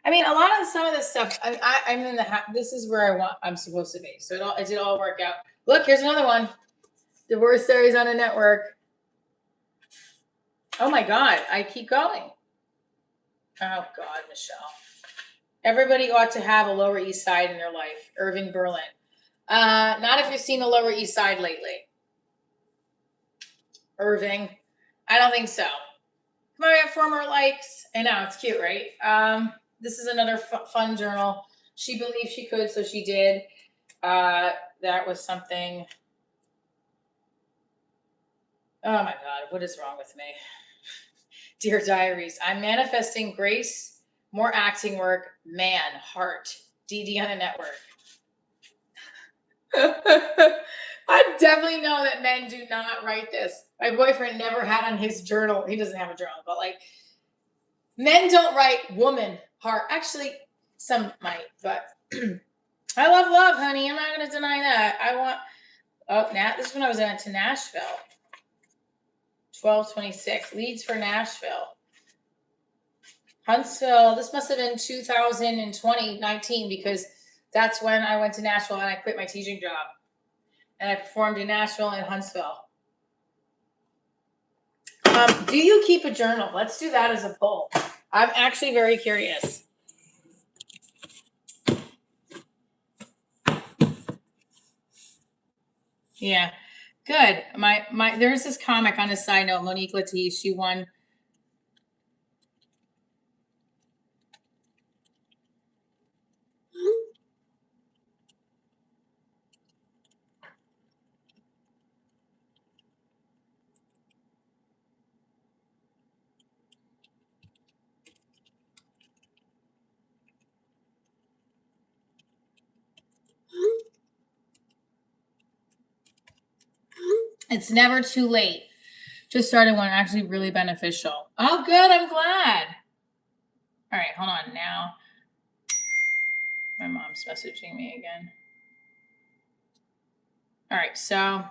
A lot of some of this stuff. I'm in the. This is where I'm supposed to be. So it did all work out. Look, here's another one. Divorce Stories on a Network. Oh my God! I keep going. Oh God, Michelle. Everybody ought to have a Lower East Side in their life. Irving Berlin. Not if you've seen the Lower East Side lately. Irving. I don't think so. Come on, we have 4 more likes. I know, it's cute, right? This is another fun journal. She believed she could, so she did. That was something. Oh my God, what is wrong with me? Dear Diaries, I'm manifesting grace, more acting work, man, heart, DD on a network. I definitely know that men do not write this. My boyfriend never had on his journal. He doesn't have a journal, but men don't write woman, heart. Actually, some might, but I love, honey. I'm not going to deny that. This is when I was to Nashville. 12/26. Leads for Nashville. Huntsville. This must have been 2019 because that's when I went to Nashville and I quit my teaching job. And I performed in Nashville and Huntsville. Do you keep a journal? Let's do that as a poll. I'm actually very curious. Yeah, good. There's this comic on a side note, Monique Latisse. She won. It's never too late. Just started one, actually really beneficial. Oh, good. I'm glad. All right, hold on now. My mom's messaging me again. All right, so.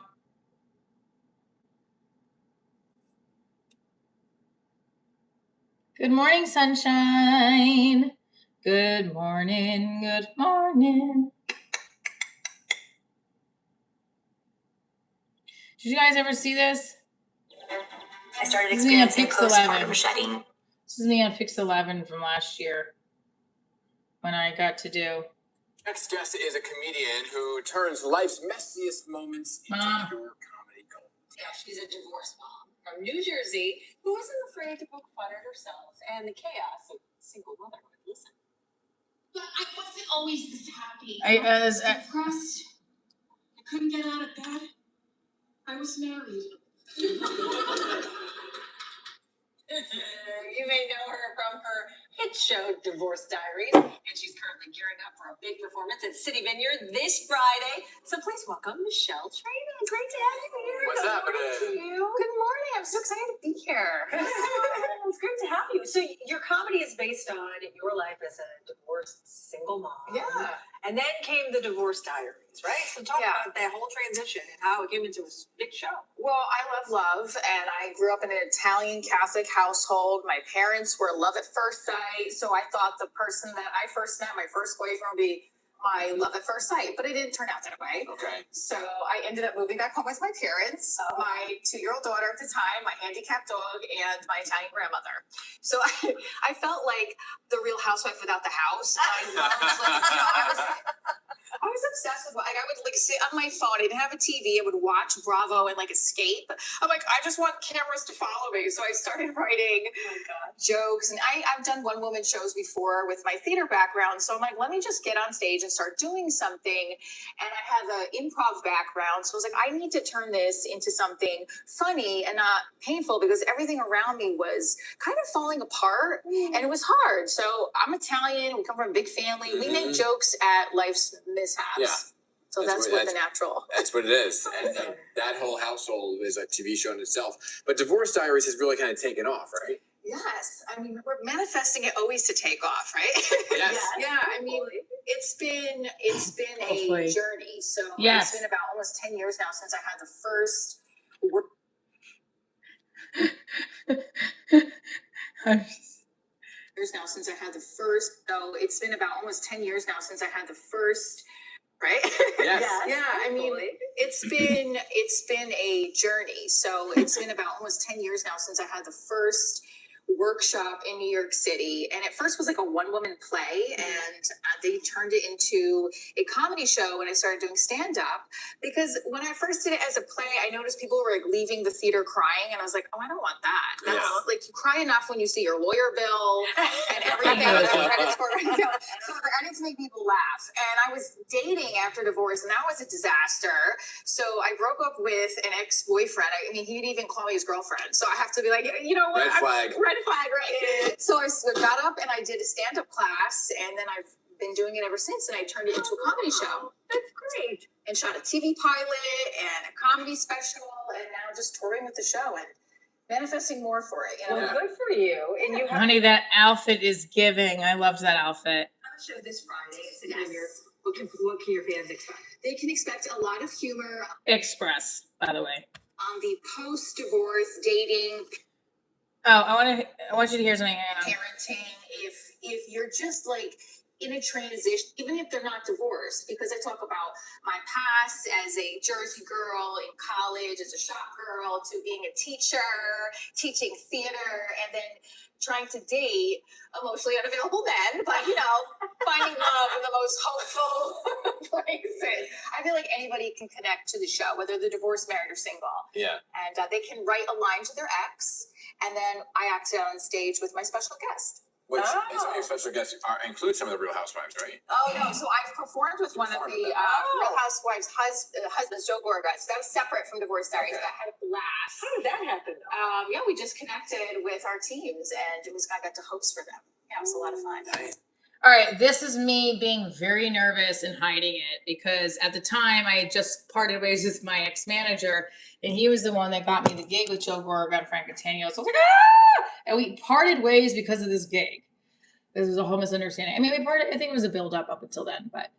Good morning, sunshine. Good morning. Good morning. Did you guys ever see this? I started experiencing postpartum shedding. This is me on Pix 11 from last year when I got to do. Next guest is a comedian who turns life's messiest moments into pure comedy gold. Yeah, she's a divorce mom from New Jersey who isn't afraid to poke fun at herself and the chaos of single motherhood. Listen. But I wasn't always this happy. I was depressed. I couldn't get out of bed. I was married. You may know her from her hit show, Divorce Diaries, and she's currently gearing up for a big performance at City Vineyard this Friday. So please welcome Michelle Trainer. Great to have you here. What's Good happening? morning to you. Good morning. I'm so excited to be here. It's great to have you. So your comedy is based on your life as a divorced single mom. Yeah. And then came the Divorce Diaries, right? So talk Yeah. about that whole transition and how it came into a big show. Well, I love, and I grew up in an Italian Catholic household. My parents were love at first sight, so I thought the person that I first met, my first boyfriend, would be my love at first sight, but it didn't turn out that way. Okay. So I ended up moving back home with my parents, my 2-year-old daughter at the time, my handicapped dog, and my Italian grandmother. So I felt like the Real Housewife without the house. I loved, I was obsessed with, I would sit on my phone. I didn't have a TV. I would watch Bravo and escape. I'm like, I just want cameras to follow me. So I started writing jokes, and I've done one woman shows before with my theater background. So I'm like, let me just get on stage and start doing something. And I have an improv background. So I was like, I need to turn this into something funny and not painful, because everything around me was kind of falling apart and it was hard. So I'm Italian. We come from a big family. We make jokes at life's mishaps. Yeah. So that's what the natural. That's what it is. And that whole household is a TV show in itself. But Divorce Diaries has really kind of taken off, right? Yes. I mean, we're manifesting it always to take off, right? Yes. Yeah. I mean, it's been Hopefully. a journey. So Yes. it's been about almost 10 years now since I had the first work. Years now since I had the first. So it's been about almost 10 years now since I had the first. Right? Yes. Yeah. I mean, it's been a journey. So it's been about almost 10 years now since I had the first workshop in New York City, and at first was like a one-woman play, and they turned it into a comedy show when I started doing stand-up. Because when I first did it as a play, I noticed people were leaving the theater crying, and I was like, oh, I don't want that. That's you cry enough when you see your lawyer bill and everything that credits for it. So I need to make people laugh. And I was dating after divorce, and that was a disaster. So I broke up with an ex-boyfriend. I mean, he'd even call me his girlfriend. So I have to be like, you know what? Red flag. Red flag, right? So I got up and I did a stand-up class, and then I've been doing it ever since, and I turned it into a comedy show. That's great. And shot a TV pilot and a comedy special, and now just touring with the show and manifesting more for it. You know, Well, good for you. And you have Honey, that outfit is giving. I loved that outfit. a show this Friday. So Yes. what can your fans expect? They can expect a lot of humor Express, by the way. on the post-divorce dating, Oh, I want you to hear something. Hang on. parenting. If you're just in a transition, even if they're not divorced, because I talk about my past as a Jersey girl in college, as a shop girl, to being a teacher, teaching theater, and then trying to date emotionally unavailable men, but finding love in the most hopeful places. I feel like anybody can connect to the show, whether they're divorced, married, or single. Yeah. And they can write a line to their ex, and then I act it on stage with my special guest. Which some of your special guests include some of the Real Housewives, right? Oh no! So I've performed with one of the Real Housewives' husbands, Joe Gorga. So that was separate from Divorce Diaries. Okay. That had a blast. How did that happen? Yeah, we just connected with our teams, and I got to host for them. Yeah, it was a lot of fun. Nice. All right, this is me being very nervous and hiding it, because at the time I had just parted ways with my ex-manager, and he was the one that got me the gig with Joe Gorga and Frank Catania. So I was like, ah! And we parted ways because of this gig. This was a whole misunderstanding. I mean, I think it was a build-up up until then, but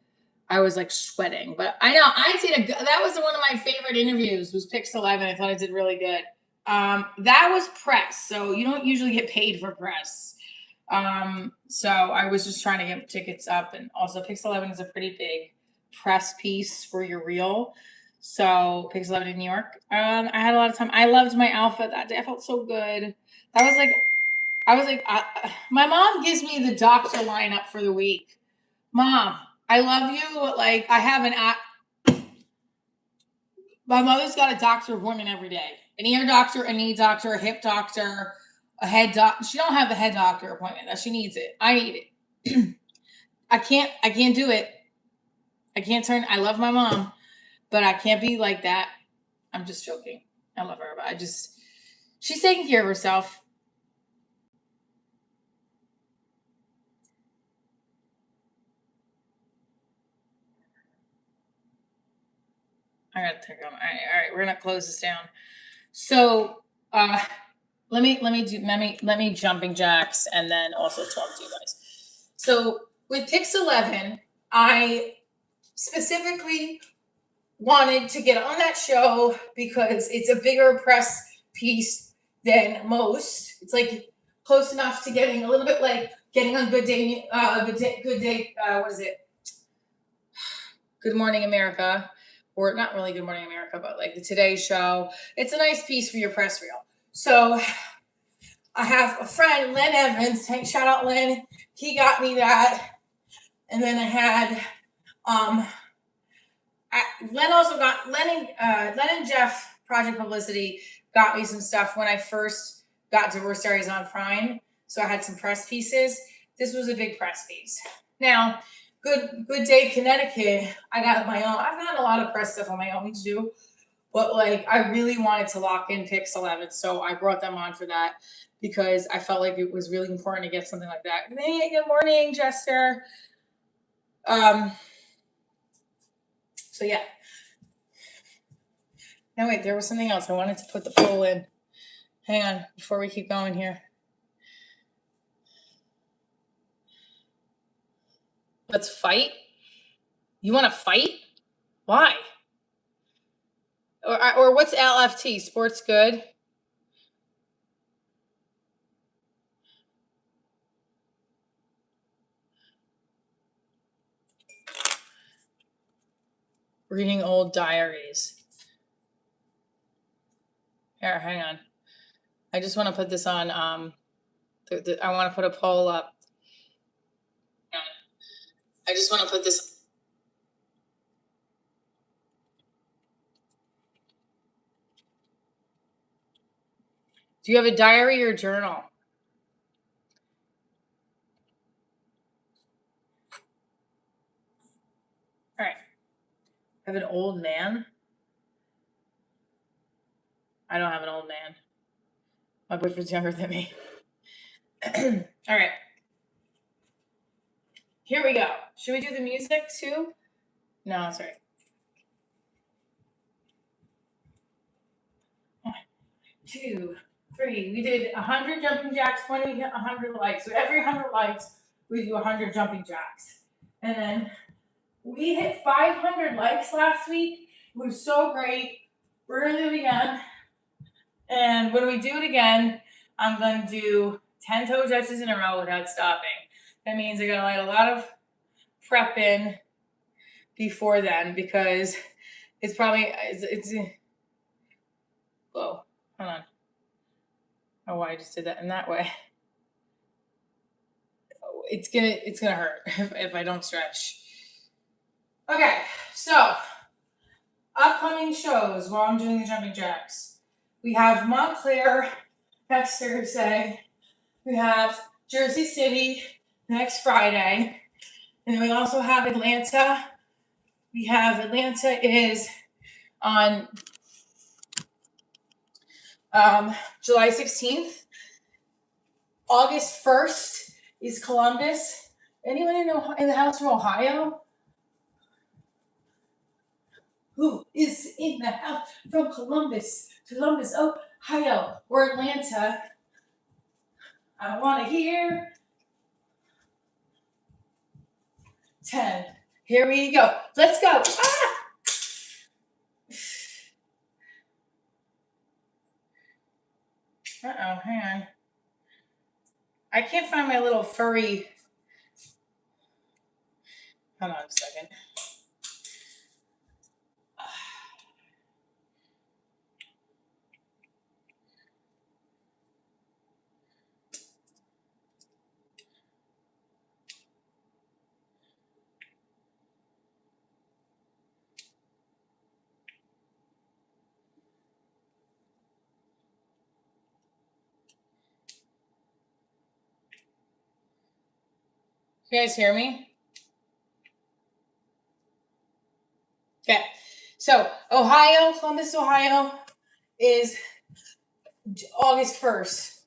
I was sweating. But I know that was one of my favorite interviews, was Pix 11. I thought I did really good. That was press, so you don't usually get paid for press. So I was just trying to get tickets up, and also Pix 11 is a pretty big press piece for your reel. So Pix 11 in New York. I had a lot of time. I loved my outfit that day. I felt so good. I was like, my mom gives me the doctor lineup for the week. Mom, I love you. I have my mother's got a doctor appointment every day. An ear doctor, a knee doctor, a hip doctor, a head doctor. She don't have the head doctor appointment. She needs it. I need it. I can't do it. I love my mom, but I can't be like that. I'm just joking. I love her, but she's taking care of herself. I gotta take them. All right, we're gonna close this down. So, let me jumping jacks and then also talk to you guys. So with Pix 11, I specifically wanted to get on that show because it's a bigger press piece than most. It's like close enough to getting a little bit like getting on Good Day, what is it? Good Morning America, or not really Good Morning America, but like the Today Show. It's a nice piece for your press reel. So I have a friend, Len Evans. Hey, shout out Len. He got me that. And then I had Len also got Len and Jeff Project Publicity got me some stuff when I first got Divorce Diaries on Prime. So I had some press pieces. This was a big press piece. Now, Good Day Connecticut, I got my own. I've gotten a lot of press stuff on my own too. But like I really wanted to lock in Pix 11, so I brought them on for that because I felt like it was really important to get something like that. Hey, good morning, Jester. So yeah. Now wait, there was something else. I wanted to put the poll in. Hang on, before we keep going here. Let's fight. You want to fight? Why? Or what's LFT? Sports good. Reading old diaries. Here, hang on. I just want to put this on. I want to put a poll up. I just want to put this. Do you have a diary or journal? All right. I have an old man. I don't have an old man. My boyfriend's younger than me. All right. Here we go. Should we do the music too? No, that's right. 1, 2, 3. We did 100 jumping jacks when we hit 100 likes. So every 100 likes, we do 100 jumping jacks. And then we hit 500 likes last week. It was so great. We're going to do it again. And when we do it again, I'm going to do 10 toe touches in a row without stopping. That means I got to let a lot of prep in before then because it's probably, whoa, hold on. Oh, I just did that in that way. It's gonna hurt if I don't stretch. Okay, so upcoming shows while I'm doing the jumping jacks. We have Montclair next Thursday. We have Jersey City next Friday. And then we also have Atlanta. We have Atlanta is on July 16th. August 1st is Columbus. Anyone in the house from Ohio? Who is in the house from Columbus, Ohio, or Atlanta? I want to hear 10. Here we go. Let's go. Ah! Uh-oh, hang on. I can't find my little furry. Hold on a second. You guys hear me? Okay. So, Ohio, Columbus, Ohio is August 1st.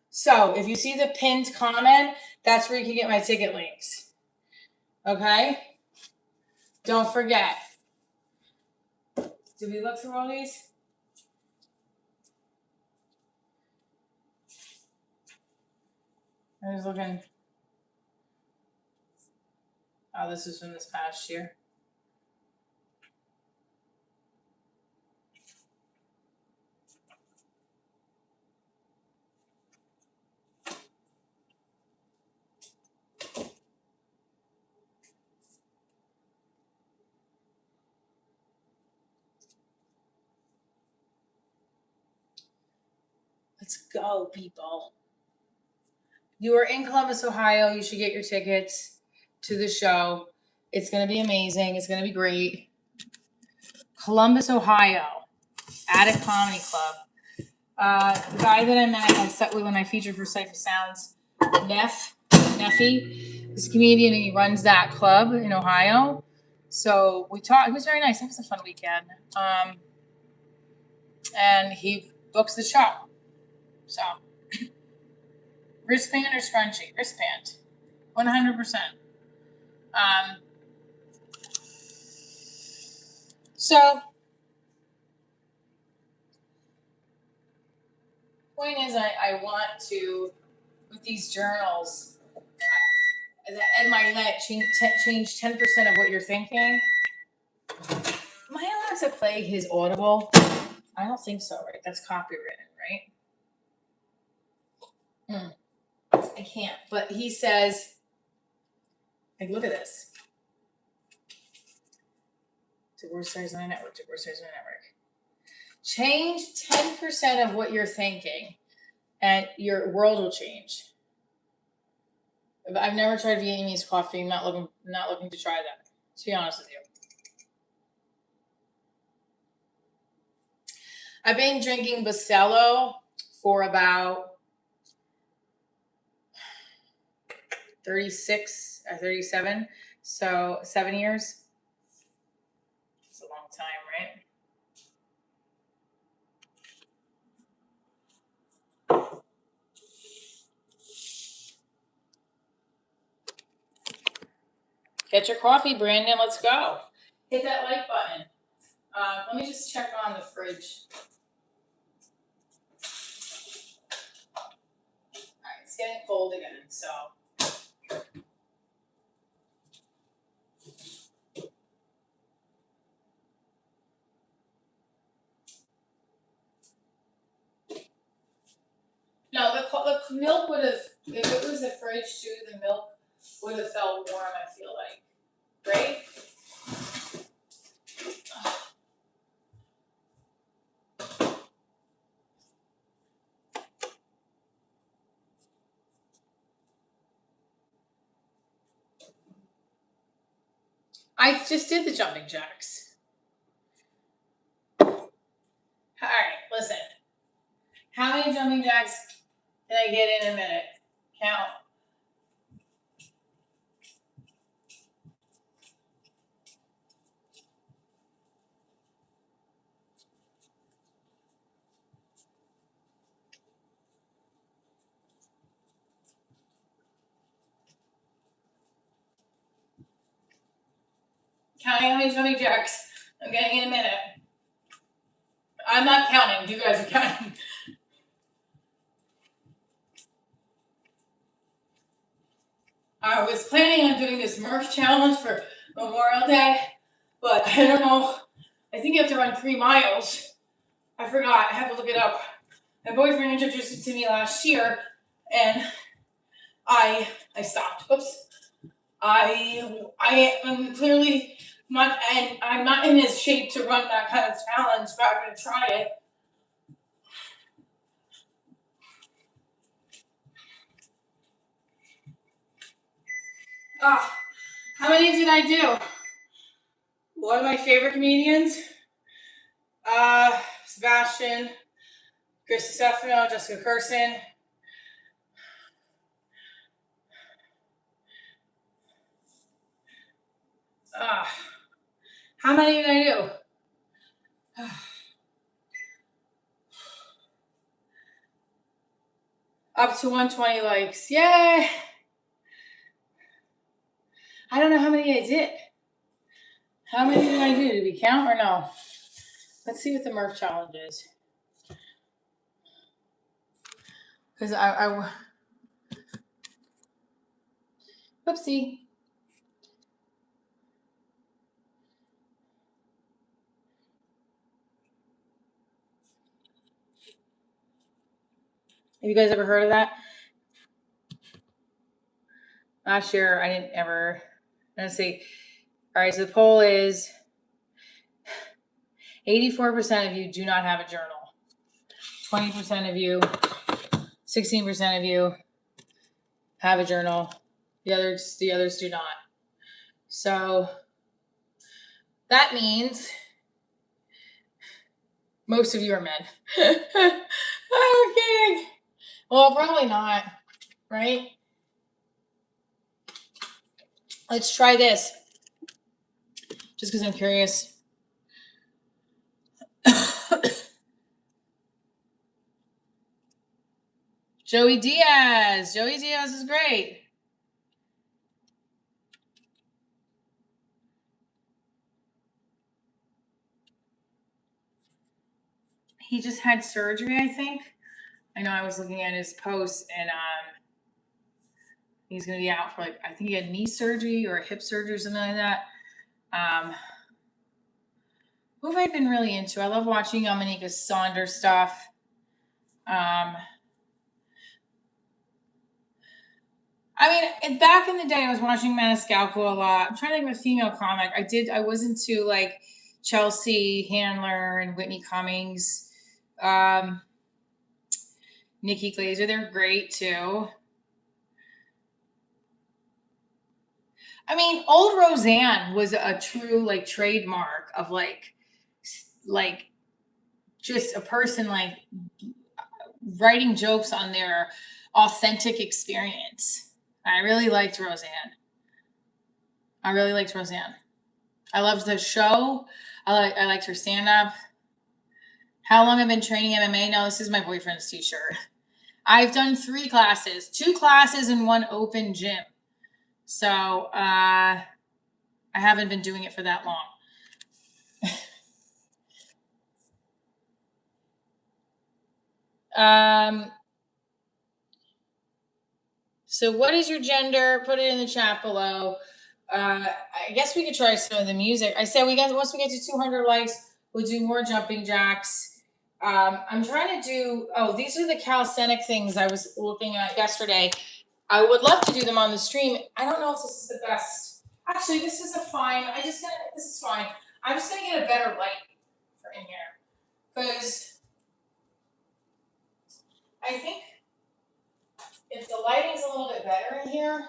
So if you see the pinned comment, that's where you can get my ticket links. Okay? Don't forget. Did we look through all these? I was looking. Oh, this is from this past year. Let's go, people. You are in Columbus, Ohio. You should get your tickets to the show. It's going to be amazing. It's going to be great. Columbus, Ohio, Attic Comedy Club. The guy that I met, I sat with when I featured for Cypher Sounds, Neffy, is a comedian and he runs that club in Ohio. So we talked. It was very nice. It was a fun weekend. And he books the show. So wristband or scrunchie? Wristband, 100%. So point is, I want to, with these journals, Ed Milet change 10% of what you're thinking. Am I allowed to play his Audible? I don't think so, right? That's copywritten, right? I can't. But he says, like, look at this. Divorce Stories on a Network, Divorce Stories on a Network. Change 10% of what you're thinking, and your world will change. I've never tried Vietnamese coffee. I'm not looking to try that, to be honest with you. I've been drinking Basello for about 36 or 37, so 7 years. It's a long time, right? Get your coffee, Brandon. Let's go. Hit that like button. Let me just check on the fridge. All right, it's getting cold again, so. No, the milk would have, if it was the fridge too, the milk would have felt warm, I feel like. Right? I just did the jumping jacks. All right, listen. How many jumping jacks can I get in a minute? Count. Counting how many jumping jacks I'm getting in a minute. I'm not counting. You guys are counting. I was planning on doing this Murph challenge for Memorial Day, but I don't know. I think you have to run 3 miles. I forgot. I have to look it up. My boyfriend introduced it to me last year, and I stopped. Oops. I am clearly not, and I'm not in as shape to run that kind of challenge, but I'm gonna try it. How many did I do? One of my favorite comedians, Sebastian, Chris Stefano, Jessica Curson. How many did I do? Up to 120 likes. Yay! I don't know how many I did. How many did I do? Did we count or no? Let's see what the Murph challenge is. Because whoopsie. Have you guys ever heard of that? Last year, I didn't ever. Let's see. All right, so the poll is 84% of you do not have a journal. 20% of you, 16% of you have a journal. The others do not. So that means most of you are men. I'm kidding. Well, probably not, right? Let's try this. Just because I'm curious. Joey Diaz. Joey Diaz is great. He just had surgery, I think. I know I was looking at his posts, and he's going to be out for I think he had knee surgery or a hip surgery or something like that. Who have I been really into? I love watching Monica Saunders stuff. I mean, back in the day, I was watching Maniscalco a lot. I'm trying to think of a female comic. I was into Chelsea Handler and Whitney Cummings, Nikki Glaser. They're great too. I mean, old Roseanne was a true trademark of just a person writing jokes on their authentic experience. I really liked Roseanne. I loved the show. I liked her stand-up. How long I've been training MMA? No, this is my boyfriend's t-shirt. I've done 3 classes, 2 classes and 1 open gym. So I haven't been doing it for that long. So what is your gender? Put it in the chat below. I guess we could try some of the music. I said once we get to 200 likes, we'll do more jumping jacks. I'm trying to do. Oh, these are the calisthenic things I was looking at yesterday. I would love to do them on the stream. I don't know if this is the best. Actually, this is fine. This is fine. I'm just gonna get a better light for in here because I think if the lighting's a little bit better in here,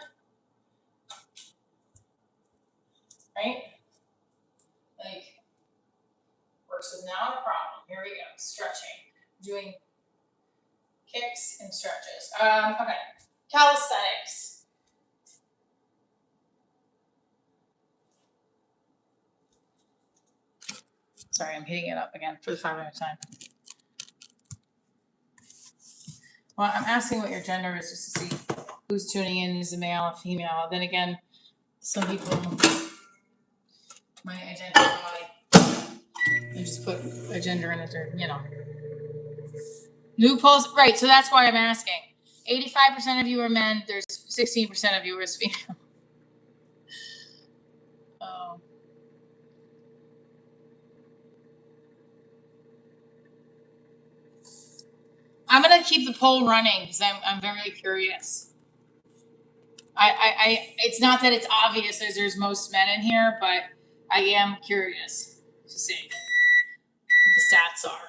right? Works without a problem. Here we go. Stretching. Doing kicks and stretches. Okay. Calisthenics. Sorry, I'm hitting it up again for the 500th time. Well, I'm asking what your gender is just to see who's tuning in, is a male or female. Then again, some people might identify and just put a gender in it, or, Loopholes, right? So that's why I'm asking. 85% of you are men. There's 16% of you are female. Oh. I'm gonna keep the poll running because I'm very curious. It's not that it's obvious that there's most men in here, but I am curious to see what the stats are.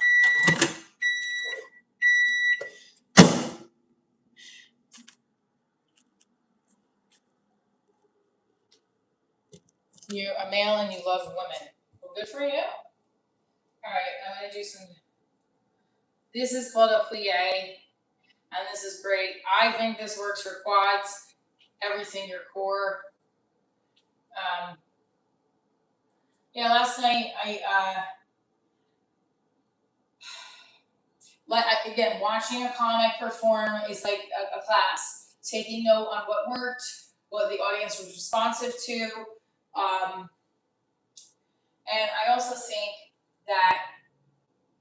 You're a male and you love women. Well, good for you. All right, I'm gonna do some. This is called a plie, and this is great. I think this works for quads, everything, your core. Last night again, watching a comic perform is like a class. Taking note on what worked, what the audience was responsive to. And I also think that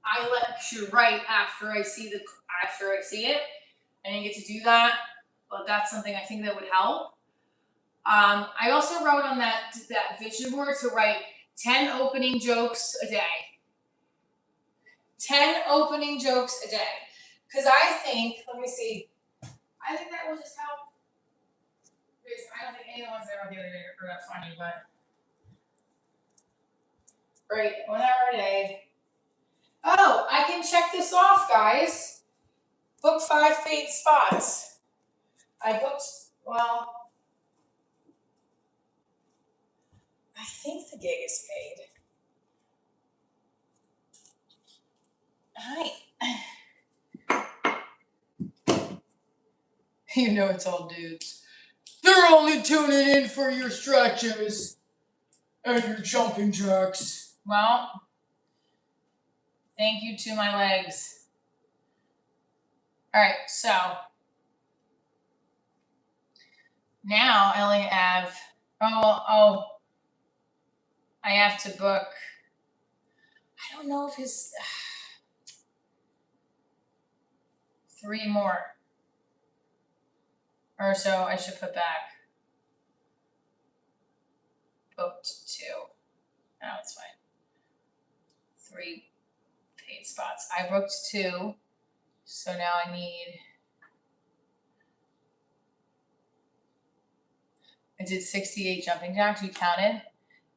I lecture right after I see it. I didn't get to do that, but that's something I think that would help. I also wrote on that vision board to write 10 opening jokes a day. 10 opening jokes a day. Because I think, let me see, I think that will just help. Because I don't think any of the ones that I wrote the other day are that funny, but. Right, 1 hour a day. Oh, I can check this off, guys. Book 5 paid spots. I booked, well, I think the gig is paid. Hi. You know it's all dudes. They're only tuning in for your stretches and your jumping jacks. Well, thank you to my legs. All right, so now I only have, I have to book. I don't know if his 3 more. Or so I should put back. Booked 2. No, it's fine. 3 paid spots. I booked 2. So now I did 68 jumping jacks. You counted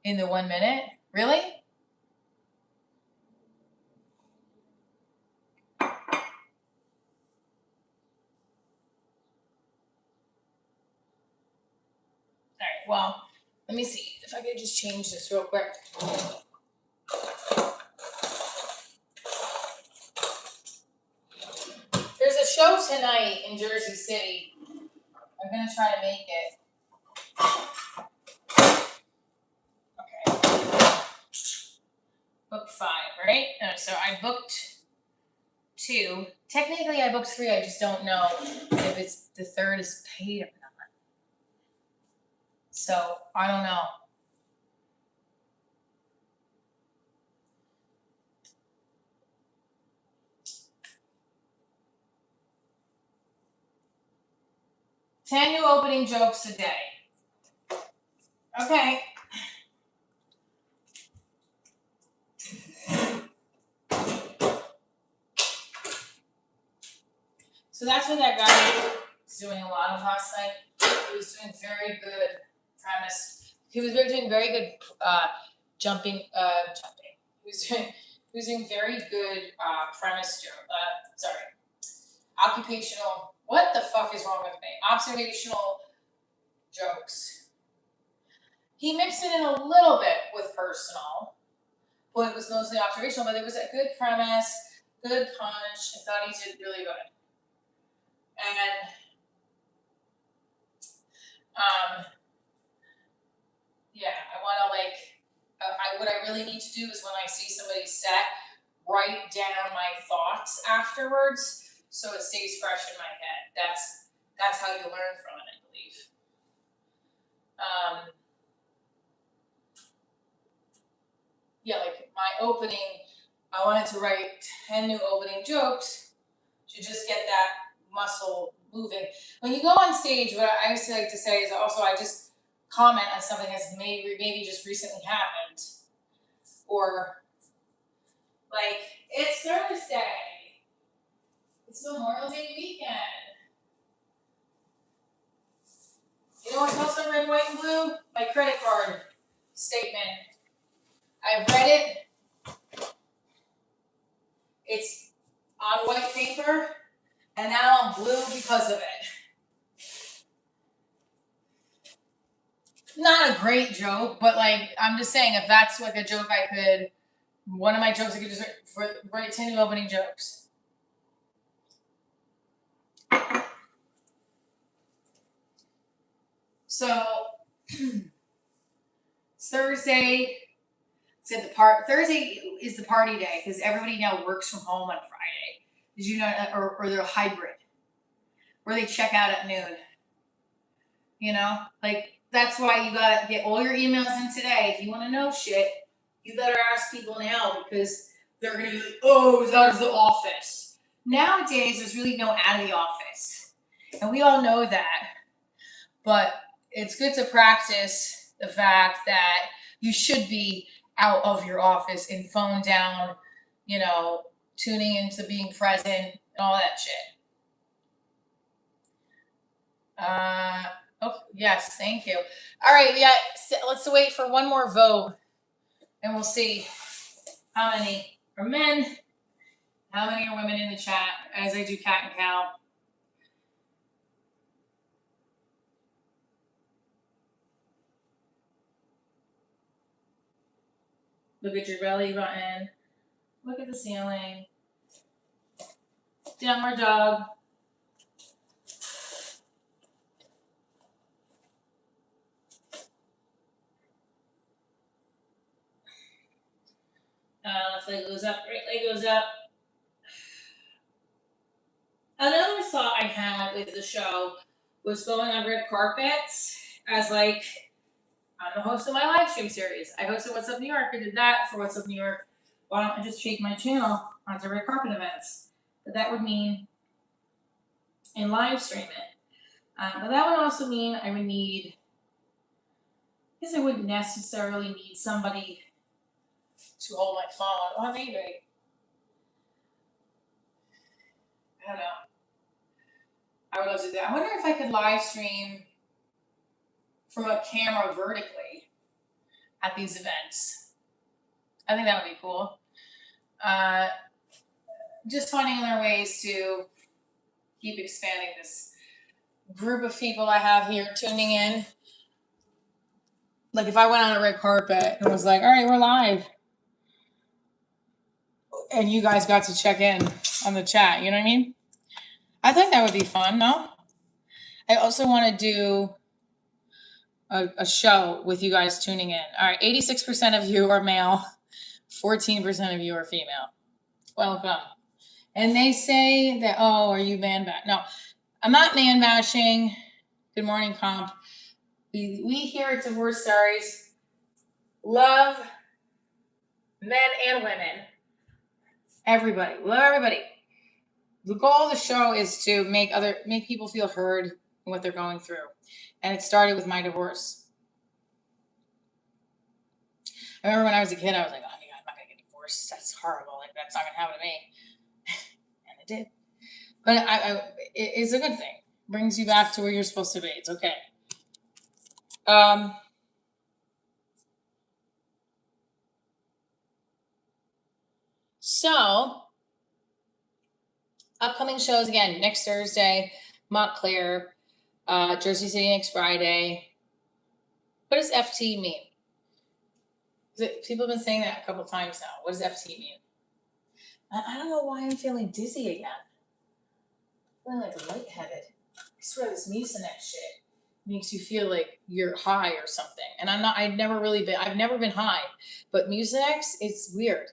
in the 1 minute? Really? Alright, well, let me see if I could just change this real quick. There's a show tonight in Jersey City. I'm gonna try to make it. Okay. Book 5, right? So I booked 2. Technically I booked 3, I just don't know if it's the 3rd is paid or not. So I don't know. Ten new opening jokes a day. Okay. So that's what that guy was doing a lot of last night. He was doing very good premise. He was doing very good jumping. He was doing very good premise joke. Occupational. What the fuck is wrong with me? Observational jokes. He mixed it in a little bit with personal. Well, it was mostly observational, but it was a good premise, good punch. I thought he did really good. And yeah, I want to what I really need to do is when I see somebody set, write down my thoughts afterwards so it stays fresh in my head. That's how you learn from it, I believe. Yeah, like my opening, I wanted to write 10 new opening jokes to just get that muscle moving. When you go on stage, what I used to like to say is also I just comment on something that's maybe just recently happened. Or like, it's Thursday. It's Memorial Day weekend. You know what's also red, white, and blue? My credit card statement. I've read it. It's on white paper, and now I'm blue because of it. Not a great joke, but like, I'm just saying, if that's like a joke one of my jokes I could just write 10 new opening jokes. So, Thursday, Thursday is the party day because everybody now works from home on Friday. Did you know? Or they're hybrid, where they check out at noon. You know, like that's why you gotta get all your emails in today. If you want to know shit, you better ask people now because they're gonna be like, "Oh, it's out of the office." Nowadays, there's really no out of the office, and we all know that. But it's good to practice the fact that you should be out of your office and phone down, you know, tuning into being present and all that shit. Oh, yes, thank you. All right, yeah, let's wait for one more vote and we'll see how many are men, how many are women in the chat as I do cat and cow. Look at your belly button. Look at the ceiling. Downward dog. Left leg goes up, right leg goes up. Another thought I had with the show was going on red carpets as like, I'm the host of my live stream series. I hosted What's Up New York. I did that for What's Up New York. Why don't I just take my channel onto red carpet events? But that would mean and live stream it. But that would also mean I would need, I guess I wouldn't necessarily need somebody to hold my phone. Oh, maybe. I don't know. I would love to do that. I wonder if I could live stream from a camera vertically at these events. I think that would be cool. Just finding other ways to keep expanding this group of people I have here tuning in. Like if I went on a red carpet and was like, all right, we're live. And you guys got to check in on the chat, you know what I mean? I think that would be fun, no? I also want to do a show with you guys tuning in. All right, 86% of you are male, 14% of you are female. Welcome. And they say that, oh, are you man bash? No, I'm not man bashing. Good morning, comp. We here at Divorce Diaries love men and women. Everybody, love everybody. The goal of the show is to make people feel heard in what they're going through. And it started with my divorce. I remember when I was a kid, I was like, oh my God, I'm not gonna get divorced. That's horrible. Like that's not gonna happen to me. And it did. But it's a good thing. Brings you back to where you're supposed to be. It's okay. So upcoming shows again next Thursday, Montclair, Jersey City next Friday. What does FT mean? People have been saying that a couple times now. What does FT mean? I don't know why I'm feeling dizzy again. I'm feeling like lightheaded. I swear this Mucinex shit makes you feel like you're high or something. And I've never been high. But Mucinex, it's weird.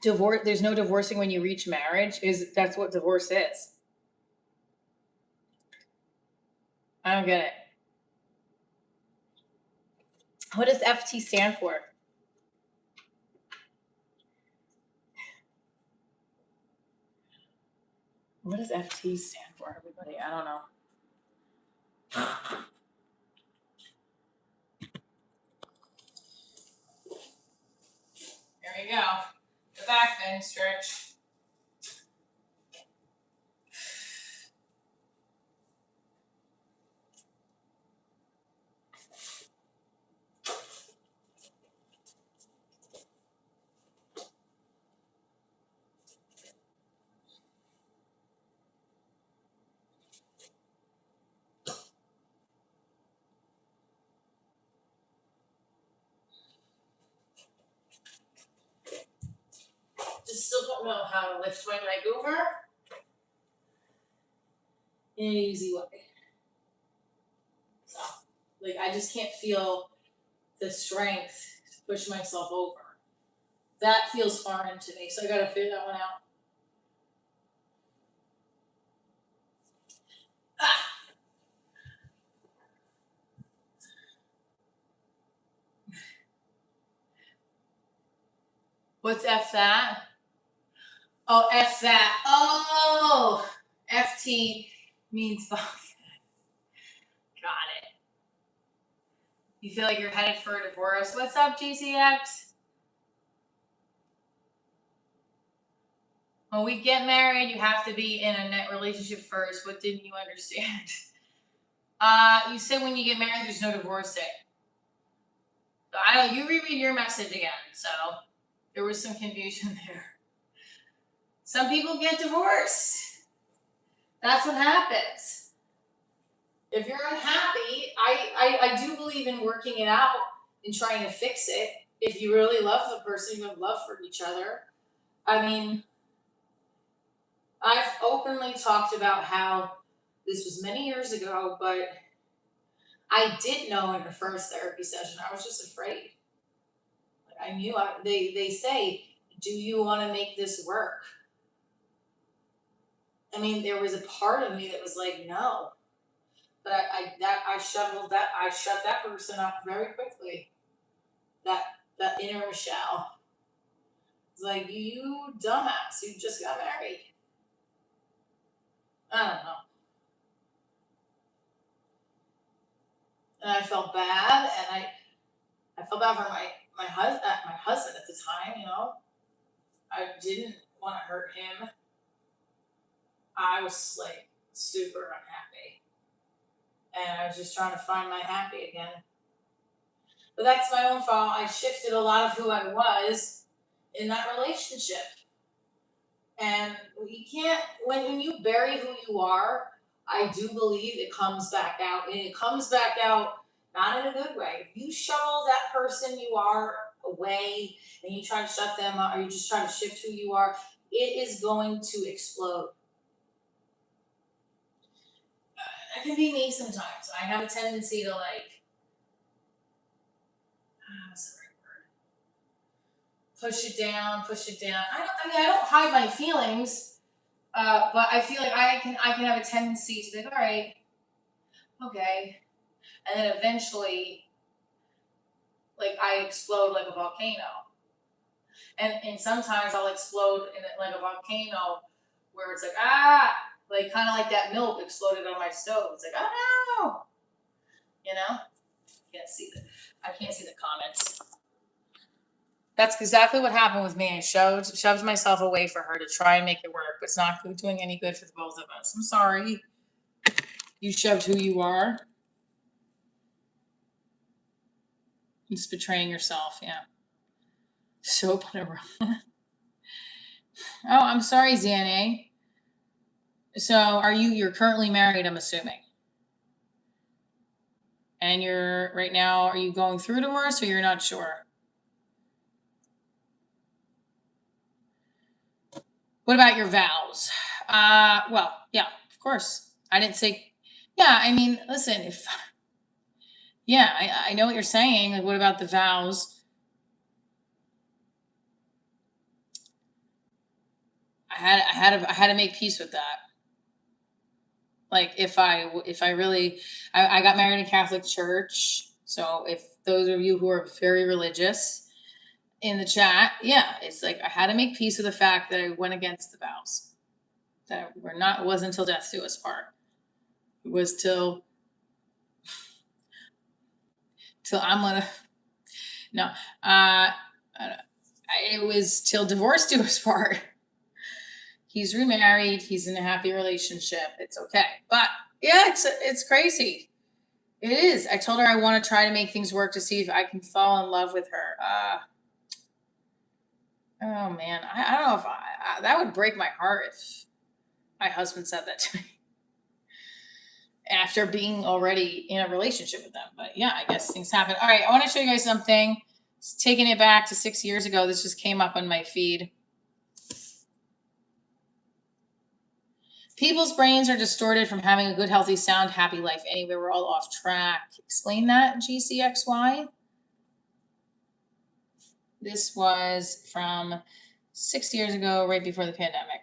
Divorce, there's no divorcing when you reach marriage. That's what divorce is. I don't get it. What does FT stand for? What does FT stand for, everybody? I don't know. There we go. The back bend stretch. Just still don't know how to lift my leg over in an easy way. So, like, I just can't feel the strength push myself over. That feels foreign to me, so I gotta figure that one out. Ah. What's F that? Oh, F that. Oh, FT means fuck. Got it. You feel like you're headed for a divorce. What's up, GCX? When we get married, you have to be in a net relationship first. What didn't you understand? You said when you get married, there's no divorcing. So I don't. You reread your message again. So there was some confusion there. Some people get divorced. That's what happens. If you're unhappy, I do believe in working it out and trying to fix it. If you really love the person, you have love for each other. I mean, I've openly talked about how this was many years ago, but I did know in the first therapy session, I was just afraid. I knew they say, do you want to make this work? I mean, there was a part of me that was like, no. But I shut that person up very quickly. That inner Michelle. It's like, you dumbass, you just got married. I don't know. And I felt bad, and I felt bad for my husband at the time, you know. I didn't want to hurt him. I was like super unhappy. And I was just trying to find my happy again. But that's my own fault. I shifted a lot of who I was in that relationship. And you can't, when you bury who you are, I do believe it comes back out. And it comes back out not in a good way. If you shovel that person you are away and you try to shut them up, or you just try to shift who you are, it is going to explode. It can be me sometimes. I have a tendency to like, what's the right word? Push it down. I don't hide my feelings, but I feel like I can have a tendency to be like, all right, okay, and then eventually, like I explode like a volcano, and sometimes I'll explode in like a volcano, where it's like like kind of like that milk exploded on my stove. It's like no, you know, I can't see the comments. That's exactly what happened with me. I shoved myself away for her to try and make it work, but it's not doing any good for the both of us. I'm sorry. You shoved who you are. You're just betraying yourself, yeah. Soap on a rug. Oh, I'm sorry, Xana. So you're currently married, I'm assuming. And right now, are you going through divorce or you're not sure? What about your vows? Well, yeah, of course. I didn't say, yeah, I mean, listen, I know what you're saying. Like, what about the vows? I had to make peace with that. Like if I really, I got married in a Catholic church. So if those of you who are very religious in the chat, yeah, it's like I had to make peace with the fact that I went against the vows. That it wasn't until death do us part. It was till I'm gonna, no, it was till divorce do us part. He's remarried. He's in a happy relationship. It's okay. But yeah, it's crazy. It is. I told her I want to try to make things work to see if I can fall in love with her. Oh man, I don't know if that would break my heart if my husband said that to me after being already in a relationship with them. But yeah, I guess things happen. All right, I want to show you guys something. Taking it back to 6 years ago. This just came up on my feed. People's brains are distorted from having a good, healthy, sound, happy life. Anyway, we're all off track. Explain that, GCXY. This was from 6 years ago, right before the pandemic.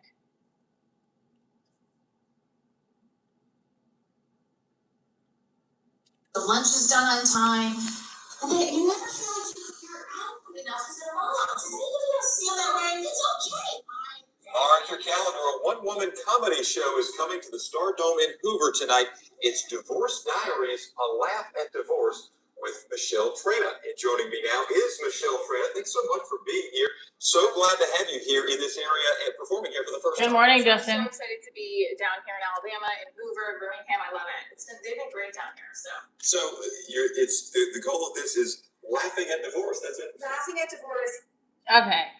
The lunch is done on time. And then you never feel like you're out enough as a mom. Does anybody else feel that way? It's okay. Mark your calendar. A one-woman comedy show is coming to the Star Dome in Hoover tonight. It's Divorce Diaries, a laugh at divorce with Michelle Trina. And joining me now is Michelle Trina. Thanks so much for being here. So glad to have you here in this area and performing here for the first time. Good morning, I'm Justin. so excited to be down here in Alabama, in Hoover, Birmingham. I love it. They've been great down here. So it's the goal of this is laughing at divorce. That's it. Laughing at divorce. Okay,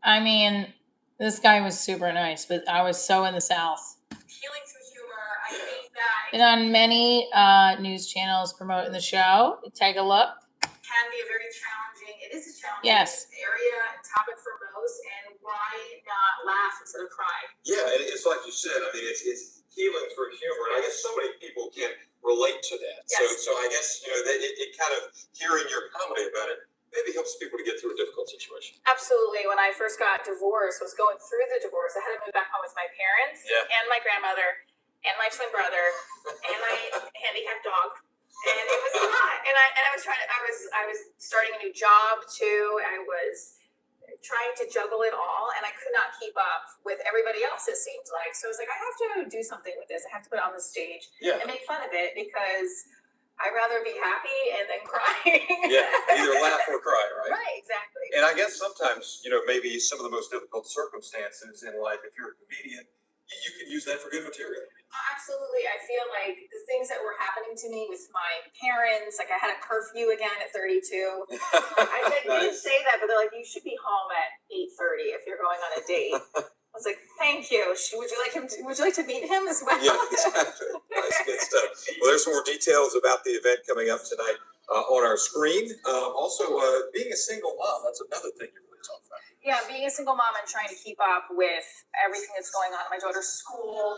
I mean, this guy was super nice, but I was so in the South. Healing through humor. I think that Been on many news channels promoting the show. Take a look. can be a very challenging. It is a challenging Yes. area and topic for most. And why not laugh instead of cry? Yeah, and it's like you said. I mean, it's healing through humor, and I guess so many people can relate to that. Yes. So I guess that it kind of hearing your comedy about it maybe helps people to get through a difficult situation. Absolutely. When I first got divorced, was going through the divorce, I had to move back home with my parents and my grandmother and my twin brother and my handicapped dog. And it was a lot. And I was starting a new job too. I was trying to juggle it all, and I could not keep up with everybody else, it seemed like. So I was like, I have to do something with this. I have to put it on the stage and make fun of it, because I'd rather be happy and then crying. Yeah, either laugh or cry, right? Right, exactly. And I guess sometimes, maybe some of the most difficult circumstances in life, if you're a comedian, you can use that for good material. Absolutely. I feel like the things that were happening to me with my parents, like I had a curfew again at 32. I said, you didn't say that, but they're like, you should be home at 8:30 if you're going on a date. I was like, thank you. Would you like to meet him as well? Yeah, exactly. Nice, good stuff. Well, there's some more details about the event coming up tonight on our screen. Also, being a single mom, that's another thing you really talk about. Yeah, being a single mom and trying to keep up with everything that's going on at my daughter's school,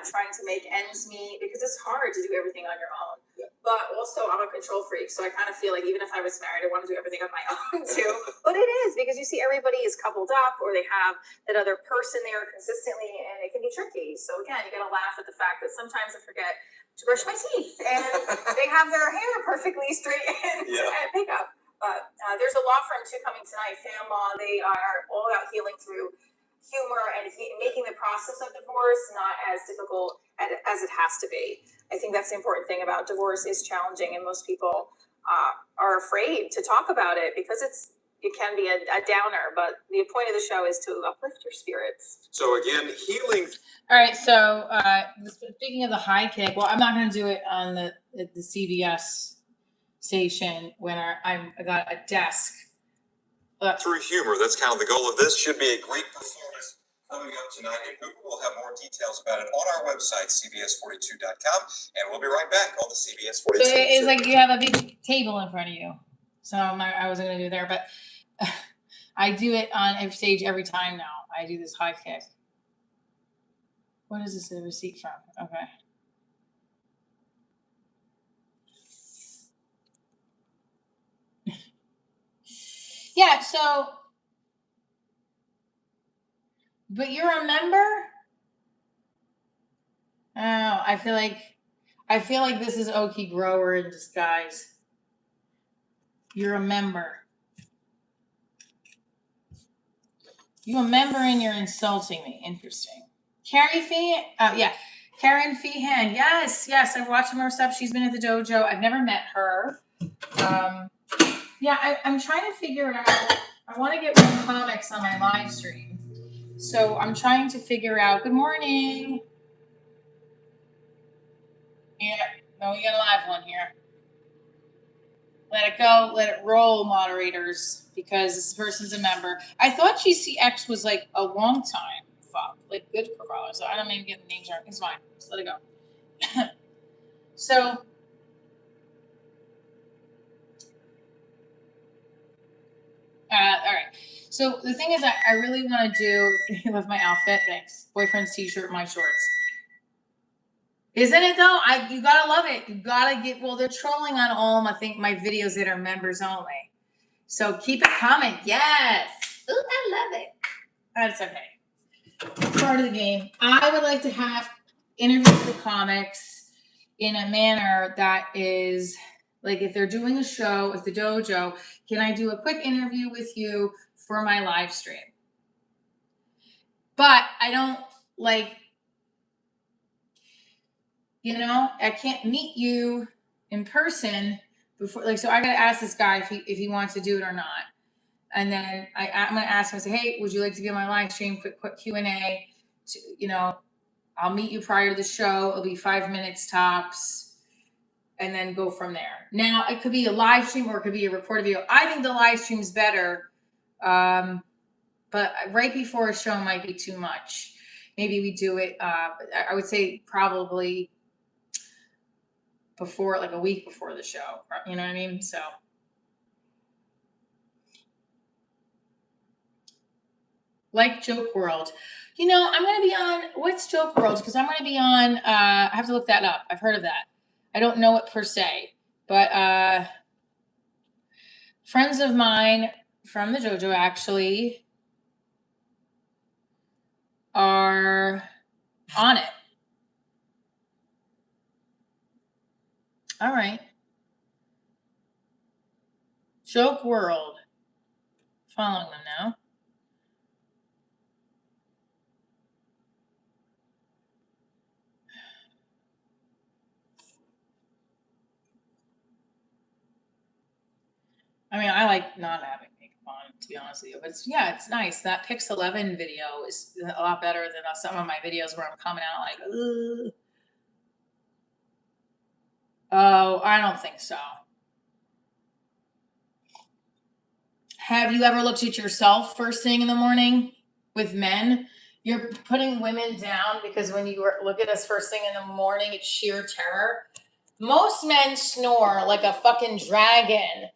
trying to make ends meet, because it's hard to do everything on your own. Yeah. But also, I'm a control freak, so I kind of feel like even if I was married, I want to do everything on my own too. But it is, because you see everybody is coupled up, or they have that other person there consistently, and it can be tricky. So again, you got to laugh at the fact that sometimes I forget to brush my teeth, and they have their hair perfectly straightened at pickup. But there's a law firm too coming tonight, Fan Law. They are all about healing through humor and making the process of divorce not as difficult as it has to be. I think that's the important thing about divorce. Is challenging, and most people are afraid to talk about it because it can be a downer. But the point of the show is to uplift your spirits. So again, healing. All right, so speaking of the high kick, well, I'm not going to do it on the CBS station when I got a desk. Through humor, that's kind of the goal of this. Should be a great performance coming up tonight. And we'll have more details about it on our website, cbs42.com. And we'll be right back on the CBS 42. So it's like you have a big table in front of you. So I wasn't going to do it there, but I do it on every stage every time now. I do this high kick. What is this a receipt from? Okay. Yeah, so, but you're a member? Oh, I feel like this is Okie Grower in disguise. You're a member. You a member and you're insulting me. Interesting. Carrie Feehan, Karen Feehan. Yes, I've watched her stuff. She's been at the dojo. I've never met her. I'm trying to figure out. I want to get more comics on my live stream. So I'm trying to figure out. Good morning. Yeah, no, we got a live one here. Let it go, let it roll, moderators, because this person's a member. I thought GCX was like a long time fuck, like good profile. So I don't even get the names right. It's fine. Just let it go. So. All right. So the thing is, I really want to do with my outfit. Thanks. Boyfriend's t-shirt, my shorts. Isn't it though? You gotta love it. You gotta get, well, they're trolling on all, I think, my videos that are members only. So keep it coming. Yes. Ooh, I love it. That's okay. Part of the game. I would like to have interviews with comics in a manner that is like, if they're doing a show at the dojo, can I do a quick interview with you for my live stream? But I don't like, you know, I can't meet you in person before, like, so I gotta ask this guy if he wants to do it or not. And then I'm gonna ask him, say, hey, would you like to be on my live stream? Quick Q&A. You know, I'll meet you prior to the show. It'll be 5 minutes tops, and then go from there. Now, it could be a live stream or it could be a recorded video. I think the live stream is better, but right before a show might be too much. Maybe we do it. I would say probably before, like a week before the show. You know what I mean? So. Like Joke World. You know, I'm going to be on, what's Joke World? Because I'm going to be on, I have to look that up. I've heard of that. I don't know it per se. But friends of mine from the JoJo actually are on it. All right. Joke World. Following them now. I mean, I like not having makeup on, to be honest with you. But it's nice. That Pix 11 video is a lot better than some of my videos where I'm coming out like, ugh. Oh, I don't think so. Have you ever looked at yourself first thing in the morning with men? You're putting women down because when you look at us first thing in the morning, it's sheer terror. Most men snore like a fucking dragon,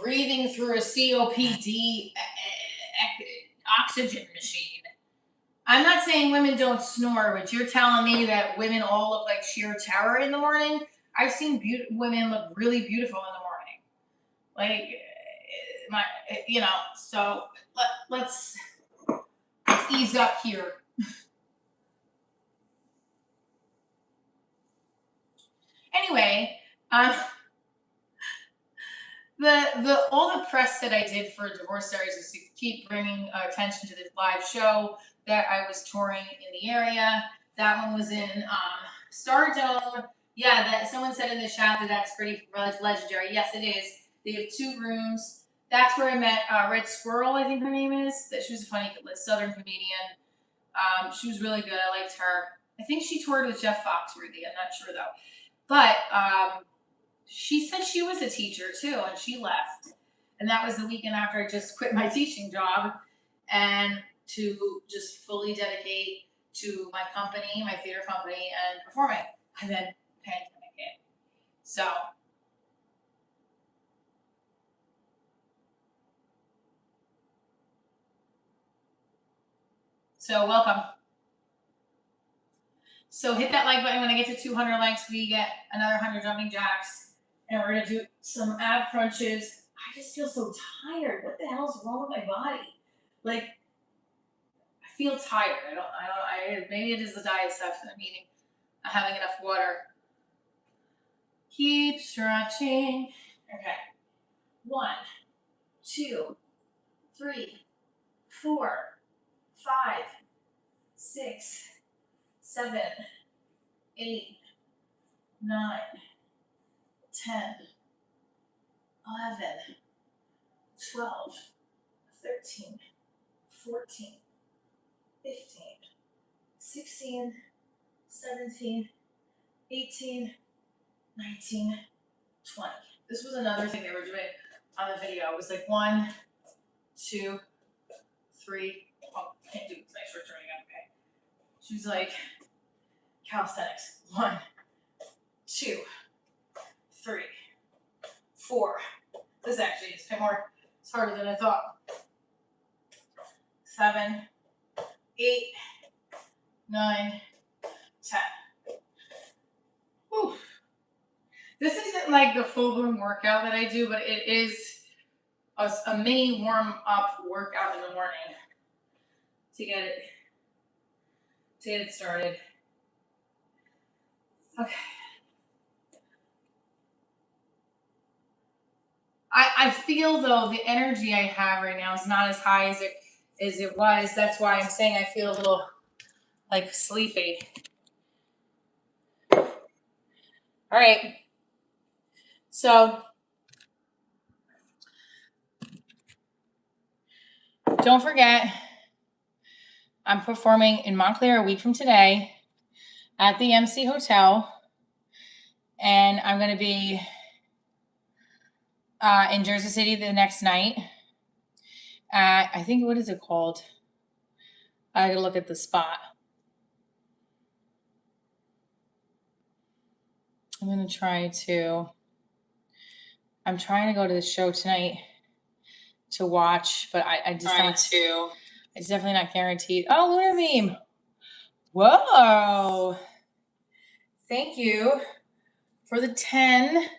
breathing through a COPD oxygen machine. I'm not saying women don't snore, but you're telling me that women all look like sheer terror in the morning? I've seen women look really beautiful in the morning. Like, you know, so let's ease up here. Anyway, the all the press that I did for Divorce Diaries is to keep bringing attention to this live show that I was touring in the area. That one was in Stardome. Yeah, that someone said in the chat that that's pretty legendary. Yes, it is. They have 2 rooms. That's where I met Red Squirrel, I think her name is. That she was a funny Southern comedian. She was really good. I liked her. I think she toured with Jeff Foxworthy. I'm not sure though. But she said she was a teacher too, and she left. And that was the weekend after I just quit my teaching job and to just fully dedicate to my company, my theater company, and performing. And then pandemic hit. So welcome. So hit that like button. When I get to 200 likes, we get another 100 jumping jacks. And we're going to do some ab crunches. I just feel so tired. What the hell's wrong with my body? Like, I feel tired. Maybe it is the diet stuff that I'm eating. I'm having enough water. Keep stretching. Okay. 1, 2, 3, 4, 5, 6, 7, 8, 9, 10, 11, 12, 13, 14, 15, 16, 17, 18, 19, 20. This was another thing they were doing on the video. It was like 1, 2, 3. Oh, I can't do it because my shirt's running out. Okay. She was like, calisthenics. 1, 2, 3, 4. This actually is a bit more. It's harder than I thought. 7, 8, 9, 10. This isn't like the full-blown workout that I do, but it is a mini warm-up workout in the morning to get it started. Okay. I feel though the energy I have right now is not as high as it was. That's why I'm saying I feel a little like sleepy. All right. So don't forget, I'm performing in Montclair a week from today at the MC Hotel, and I'm going to be in Jersey City the next night. I think, what is it called? I gotta look at the spot. I'm trying to go to the show tonight to watch, but it's definitely not guaranteed. Oh, Lunar Meme. Whoa. Thank you for the $10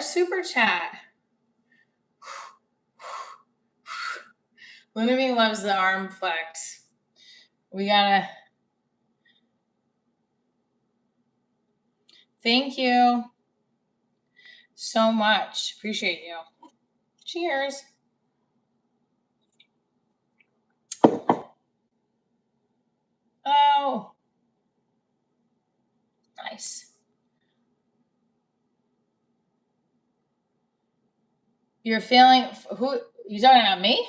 super chat. Lunar Meme loves the arm flex. We gotta. Thank you so much. Appreciate you. Cheers. Oh, nice. You're feeling, who, you talking about me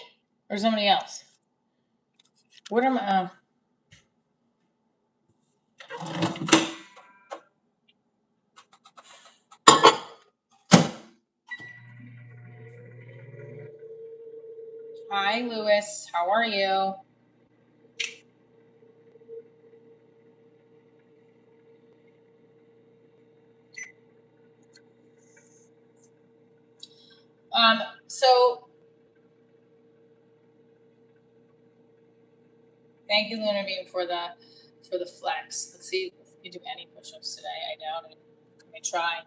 or somebody else? What am I, Hi, Lewis. How are you? So thank you, Lunar Beam, for the flex. Let's see if we do any push-ups today. I doubt it. Let me try.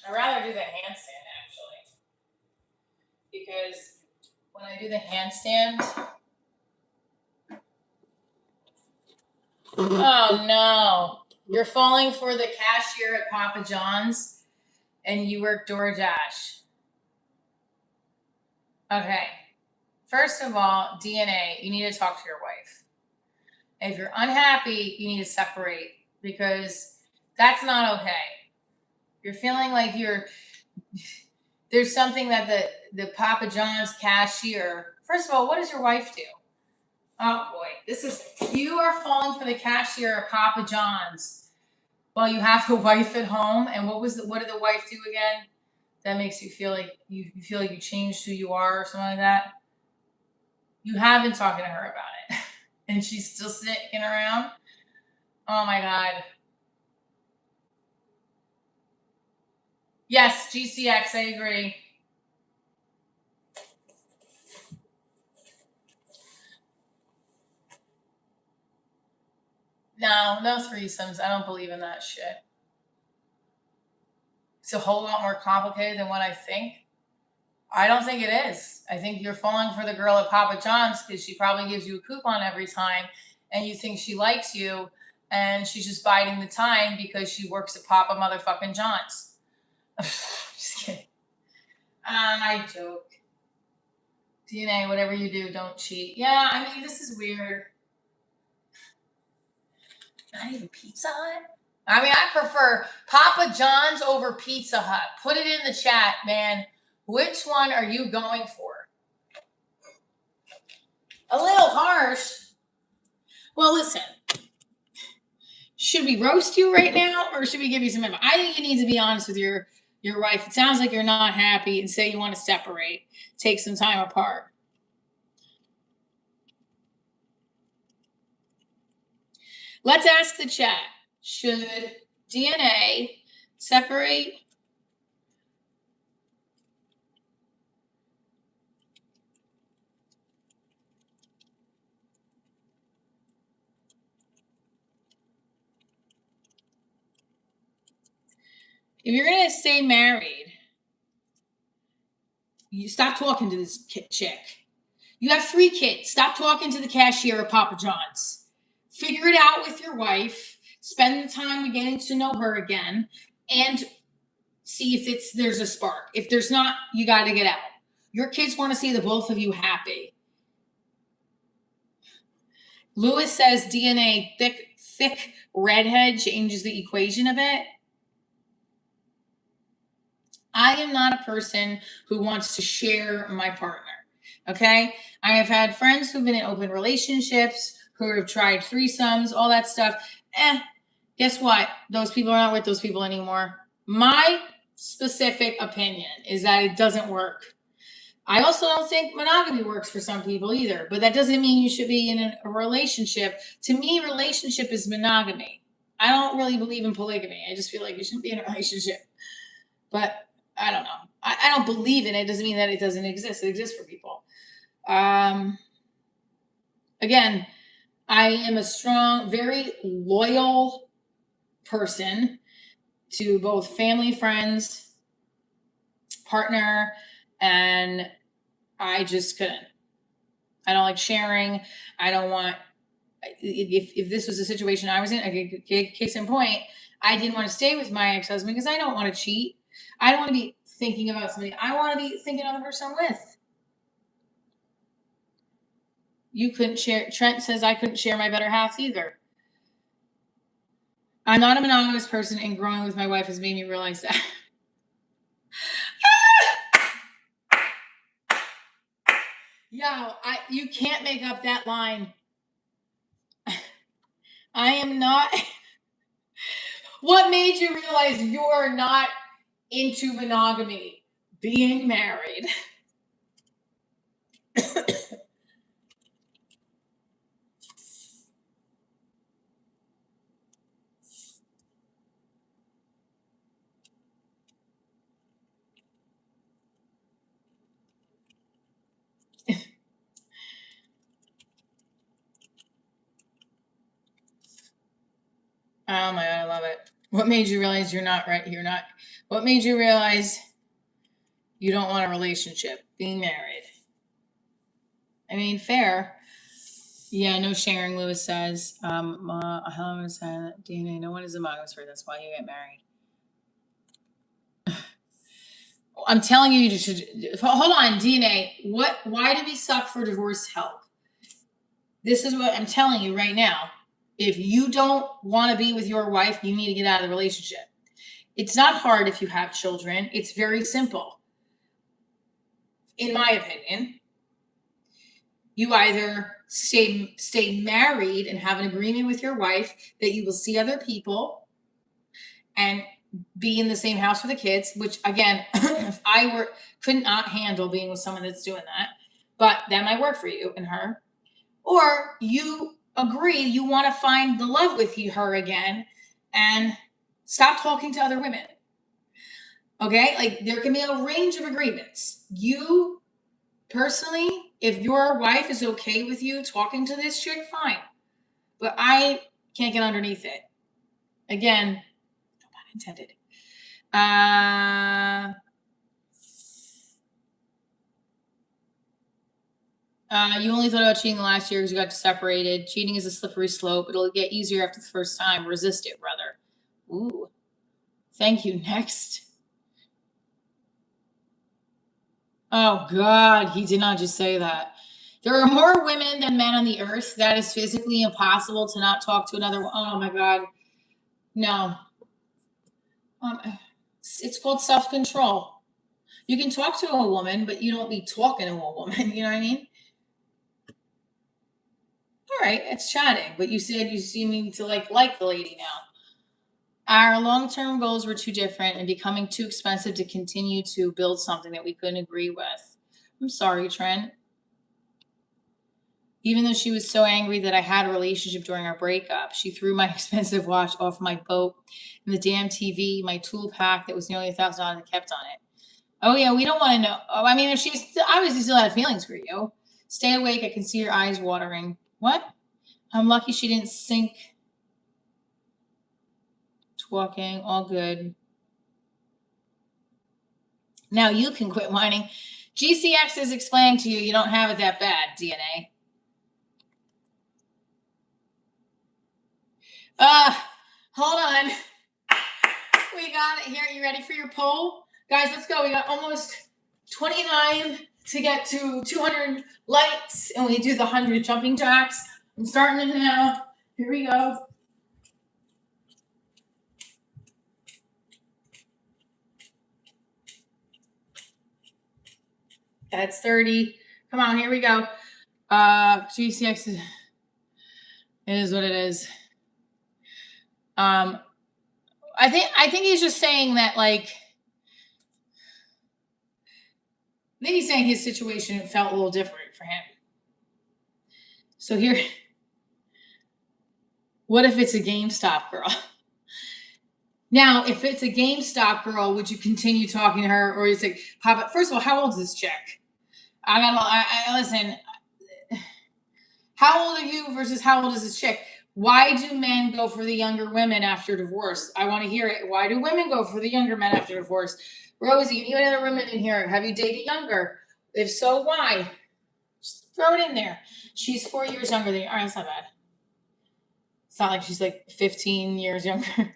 I'd rather do the handstand actually, because when I do the handstand, oh no, you're falling for the cashier at Papa John's and you work DoorDash. Okay. First of all, DNA, you need to talk to your wife. If you're unhappy, you need to separate, because that's not okay. You're feeling like there's something that the Papa John's cashier, first of all, what does your wife do? Oh boy, you are falling for the cashier at Papa John's while you have a wife at home. And what did the wife do again? That makes you feel like you feel like you changed who you are or something like that. You have been talking to her about it and she's still sticking around. Oh my God. Yes, GCX, I agree. No threesomes. I don't believe in that shit. It's a whole lot more complicated than what I think. I don't think it is. I think you're falling for the girl at Papa John's because she probably gives you a coupon every time and you think she likes you and she's just biding the time because she works at Papa motherfucking John's. Just kidding. I joke. DNA, whatever you do, don't cheat. Yeah, I mean, this is weird. Not even Pizza Hut? I mean, I prefer Papa John's over Pizza Hut. Put it in the chat, man. Which one are you going for? A little harsh. Well, listen. Should we roast you right now or should we give you some advice? I think you need to be honest with your wife. It sounds like you're not happy and say you want to separate. Take some time apart. Let's ask the chat. Should DNA separate if you're gonna stay married, you stop talking to this chick. You have 3 kids. Stop talking to the cashier at Papa John's. Figure it out with your wife. Spend the time getting to know her again, and see if there's a spark. If there's not, you got to get out. Your kids want to see the both of you happy. Lewis says DNA thick redhead changes the equation a bit. I am not a person who wants to share my partner. Okay? I have had friends who've been in open relationships, who have tried threesomes, all that stuff. Guess what? Those people are not with those people anymore. My specific opinion is that it doesn't work. I also don't think monogamy works for some people either, but that doesn't mean you should be in a relationship. To me, relationship is monogamy. I don't really believe in polygamy. I just feel like you shouldn't be in a relationship. But I don't know. I don't believe in it. It doesn't mean that it doesn't exist. It exists for people. Again, I am a strong, very loyal person to both family, friends, partner, and I just couldn't. I don't like sharing. I don't want, if this was a situation I was in, case in point, I didn't want to stay with my ex-husband because I don't want to cheat. I don't want to be thinking about somebody. I want to be thinking of the person I'm with. You couldn't share. Trent says I couldn't share my better half either. I'm not a monogamous person, and growing with my wife has made me realize that. Yo, you can't make up that line. I am not. What made you realize you're not into monogamy? Being married. Oh my God, I love it. What made you realize you're not right? What made you realize you don't want a relationship? Being married. I mean, fair. Yeah, no sharing, Lewis says. Helen was saying DNA, no one is a monogamous person. That's why you get married. I'm telling you, you should hold on, DNA. Why do we suck for divorce help? This is what I'm telling you right now. If you don't want to be with your wife, you need to get out of the relationship. It's not hard if you have children. It's very simple. In my opinion, you either stay married and have an agreement with your wife that you will see other people and be in the same house with the kids, which again, if I could not handle being with someone that's doing that, but that might work for you and her. Or you agree you want to find the love with her again and stop talking to other women. Okay? Like there can be a range of agreements. You personally, if your wife is okay with you talking to this chick, fine. But I can't get underneath it. Again, no pun intended. You only thought about cheating the last year because you got separated. Cheating is a slippery slope. It'll get easier after the first time. Resist it, brother. Ooh. Thank you. Next. Oh, God. He did not just say that. There are more women than men on the earth. That is physically impossible to not talk to another one. Oh, my God. No. It's called self-control. You can talk to a woman, but you don't be talking to a woman. You know what I mean? All right, it's chatting, but you said you seem to like the lady now. Our long-term goals were too different and becoming too expensive to continue to build something that we couldn't agree with. I'm sorry, Trent. Even though she was so angry that I had a relationship during our breakup, she threw my expensive watch off my boat and the damn TV, my tool pack that was nearly $1,000 I kept on it. Oh, yeah, we don't want to know. Oh, I mean, if she was obviously still had feelings for you. Stay awake. I can see your eyes watering. What? I'm lucky she didn't sink. Talking, all good. Now you can quit whining. GCX is explaining to you don't have it that bad, DNA. Hold on. We got it here. You ready for your poll? Guys, let's go. We got almost 29 to get to 200 likes, and we do the 100 jumping jacks. I'm starting it now. Here we go. That's 30. Come on, here we go. GCX is, it is what it is. I think he's just saying that, like, I think he's saying his situation felt a little different for him. So here, what if it's a GameStop girl? Now, if it's a GameStop girl, would you continue talking to her, or is it Papa? First of all, how old is this chick? I listen. How old are you versus how old is this chick? Why do men go for the younger women after divorce? I want to hear it. Why do women go for the younger men after divorce? Rosie, any other women in here? Have you dated younger? If so, why? Just throw it in there. She's 4 years younger than you. All right, that's not bad. It's not like she's like 15 years younger.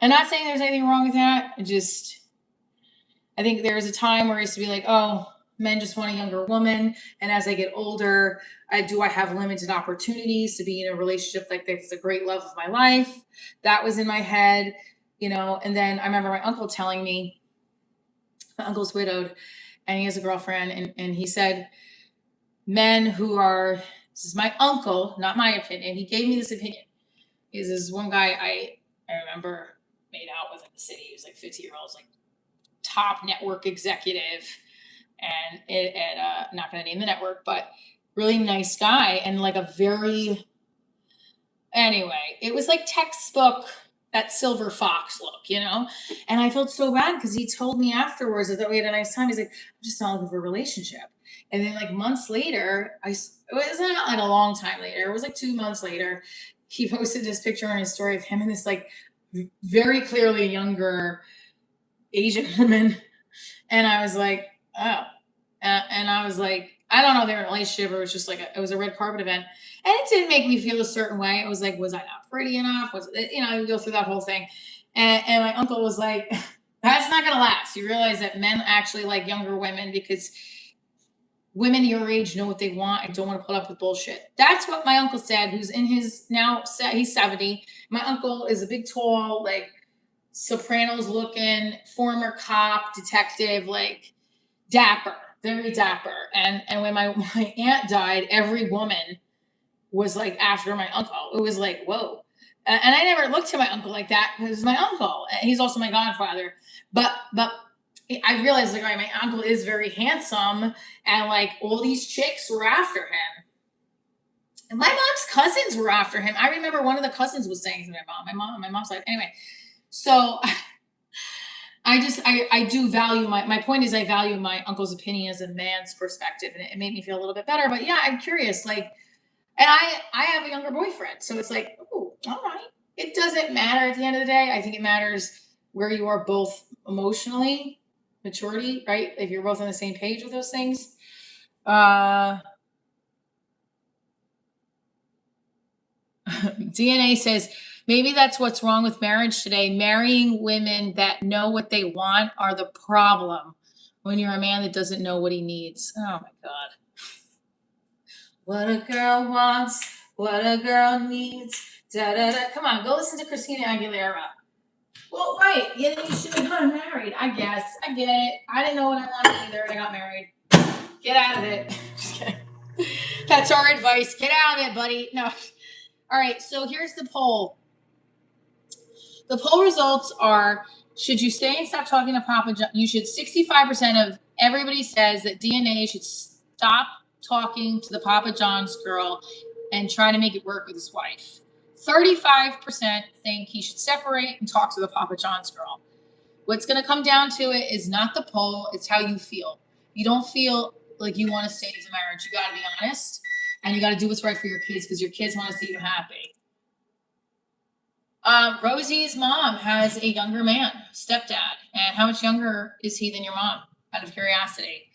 I'm not saying there's anything wrong with that. I think there was a time where it used to be like, oh, men just want a younger woman. And as I get older, I have limited opportunities to be in a relationship like this, the great love of my life. That was in my head, and then I remember my uncle telling me, my uncle's widowed and he has a girlfriend. And he said, men who are, this is my uncle, not my opinion. He gave me this opinion. Is this one guy I remember made out with in the city. He was like 50-year-old, like top network executive. And I'm not going to name the network, but really nice guy. And like anyway, it was like textbook, that silver fox look, And I felt so bad because he told me afterwards that we had a nice time. He's like, I'm just not looking for a relationship. And then like months later, it was not like a long time later. It was like 2 months later. He posted this picture on his story of him and this like very clearly younger Asian woman. And I was like, oh. And I was like, I don't know if they were in a relationship or it was just like, it was a red carpet event. And it didn't make me feel a certain way. I was like, was I not pretty enough? Was it, you go through that whole thing. And my uncle was like, that's not going to last. You realize that men actually like younger women because women your age know what they want and don't want to put up with bullshit. That's what my uncle said, who's in his he's 70. My uncle is a big, tall, like Sopranos looking, former cop, detective, like dapper, very dapper. And when my aunt died, every woman was like after my uncle. It was like, whoa. And I never looked to my uncle like that because my uncle, he's also my godfather. But I realized like, right, my uncle is very handsome and like all these chicks were after him. And my mom's cousins were after him. I remember one of the cousins was saying to my mom's like, anyway. So I do value my point is I value my uncle's opinion as a man's perspective, and it made me feel a little bit better. But yeah, I'm curious, like, and I have a younger boyfriend, so it's like, oh, all right. It doesn't matter at the end of the day. I think it matters where you are both emotionally, maturity, right? If you're both on the same page with those things. DNA says, maybe that's what's wrong with marriage today. Marrying women that know what they want are the problem when you're a man that doesn't know what he needs. Oh my God. What a girl wants, what a girl needs. Da, da, da. Come on, go listen to Christina Aguilera. Well, right. You should have gotten married. I guess. I get it. I didn't know what I wanted either, and I got married. Get out of it. Just kidding. That's our advice. Get out of it, buddy. No. All right, so here's the poll. The poll results are, should you stay and stop talking to Papa John? You should. 65% of everybody says that DNA should stop talking to the Papa John's girl and try to make it work with his wife. 35% think he should separate and talk to the Papa John's girl. What's going to come down to it is not the poll, it's how you feel. You don't feel like you want to save the marriage. You got to be honest, and you got to do what's right for your kids because your kids want to see you happy. Rosie's mom has a younger man, stepdad. And how much younger is he than your mom? Out of curiosity.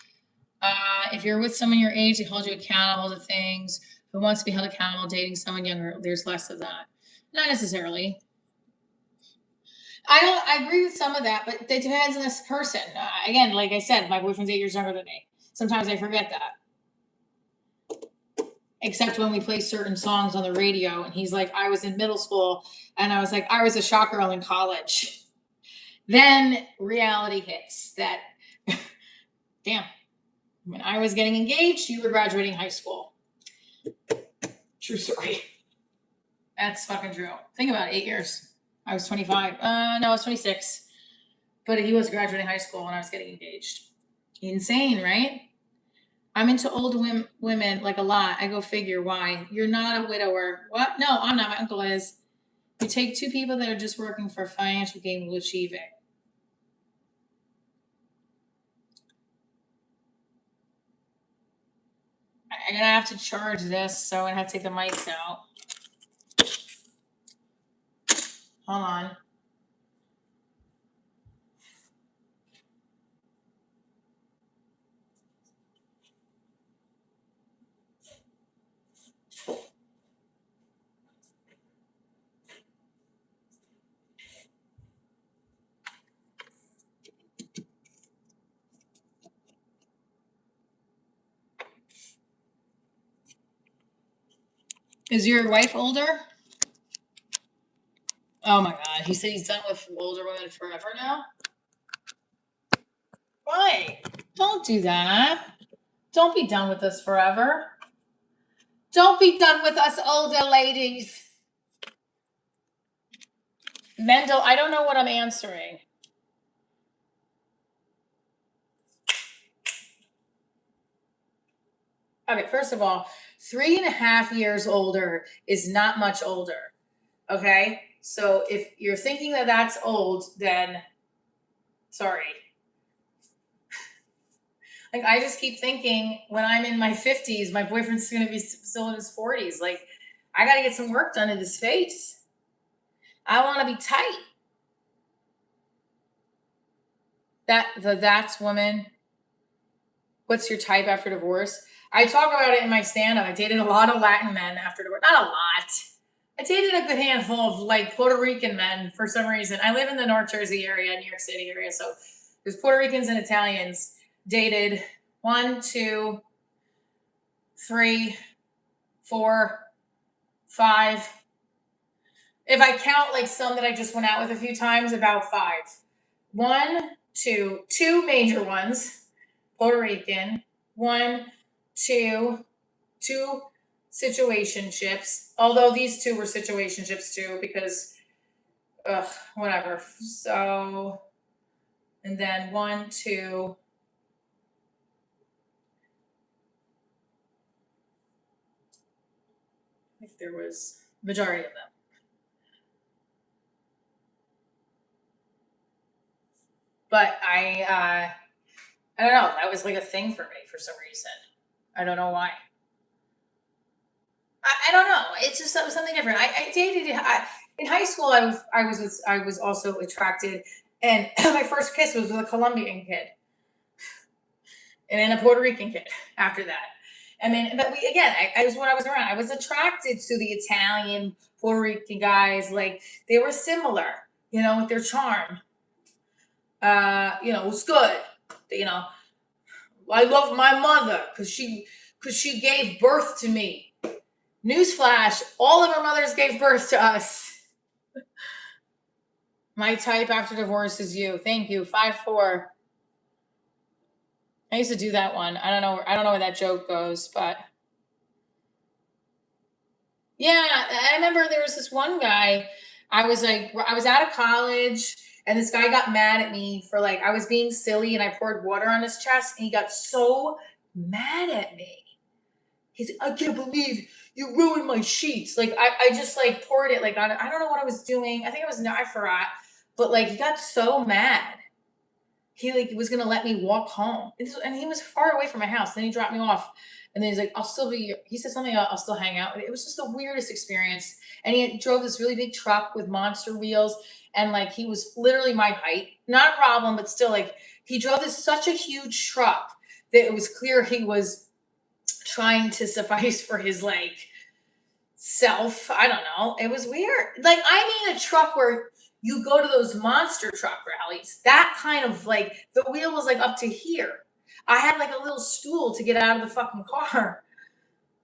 If you're with someone your age, they hold you accountable to things. Who wants to be held accountable dating someone younger? There's less of that. Not necessarily. I agree with some of that, but it depends on this person. Again, like I said, my boyfriend's 8 years younger than me. Sometimes I forget that. Except when we play certain songs on the radio and he's like, I was in middle school and I was like, I was a shock girl in college. Then reality hits that, damn, when I was getting engaged, you were graduating high school. True story. That's fucking true. Think about it, 8 years. I was 25. No, I was 26. But he was graduating high school when I was getting engaged. Insane, right? I'm into old women like a lot. I go figure why. You're not a widower. What? No, I'm not. My uncle is. You take two people that are just working for financial gain will achieve it. I'm going to have to charge this, so I'm going to have to take the mics out. Hold on. Is your wife older? Oh my God. He said he's done with older women forever now? Why? Don't do that. Don't be done with us forever. Don't be done with us older ladies. Mendel, I don't know what I'm answering. Okay, first of all, 3.5 years older is not much older. Okay? So if you're thinking that that's old, then sorry. Like, I just keep thinking when I'm in my 50s, my boyfriend's going to be still in his 40s. Like, I got to get some work done in his face. I want to be tight. That's woman. What's your type after divorce? I talk about it in my stand-up. I dated a lot of Latin men after divorce. Not a lot. I dated a good handful of like Puerto Rican men for some reason. I live in the North Jersey area, New York City area. So there's Puerto Ricans and Italians. Dated 1, 2, 3, 4, 5. If I count like some that I just went out with a few times, about 5. 1, 2, 2 major ones. Puerto Rican. 1, 2, 2 situationships. Although these 2 were situationships too, because whatever. So, and then 1, 2. I think there was majority of them. But I don't know. That was like a thing for me for some reason. I don't know why. I don't know. It's just something different. I dated in high school. I was also attracted, and my first kiss was with a Colombian kid, and then a Puerto Rican kid after that. I mean, but I was when I was around. I was attracted to the Italian, Puerto Rican guys. Like they were similar, with their charm. It was good. I love my mother because she gave birth to me. Newsflash, all of our mothers gave birth to us. My type after divorce is you. Thank you. 5'4". I used to do that one. I don't know where that joke goes, but yeah, I remember there was this one guy. I was out of college and this guy got mad at me for I was being silly and I poured water on his chest and he got so mad at me. He's like, I can't believe you ruined my sheets. I just poured it on, I don't know what I was doing. I think I forgot. But he got so mad. He was going to let me walk home. And he was far away from my house. Then he dropped me off. And then he's like, he said something, I'll still hang out. It was just the weirdest experience. And he drove this really big truck with monster wheels. And like, he was literally my height. Not a problem, but still, like, he drove such a huge truck that it was clear he was trying to suffice for his like self. I don't know. It was weird. Like, I mean, a truck where you go to those monster truck rallies, that kind of like, the wheel was like up to here. I had like a little stool to get out of the fucking car.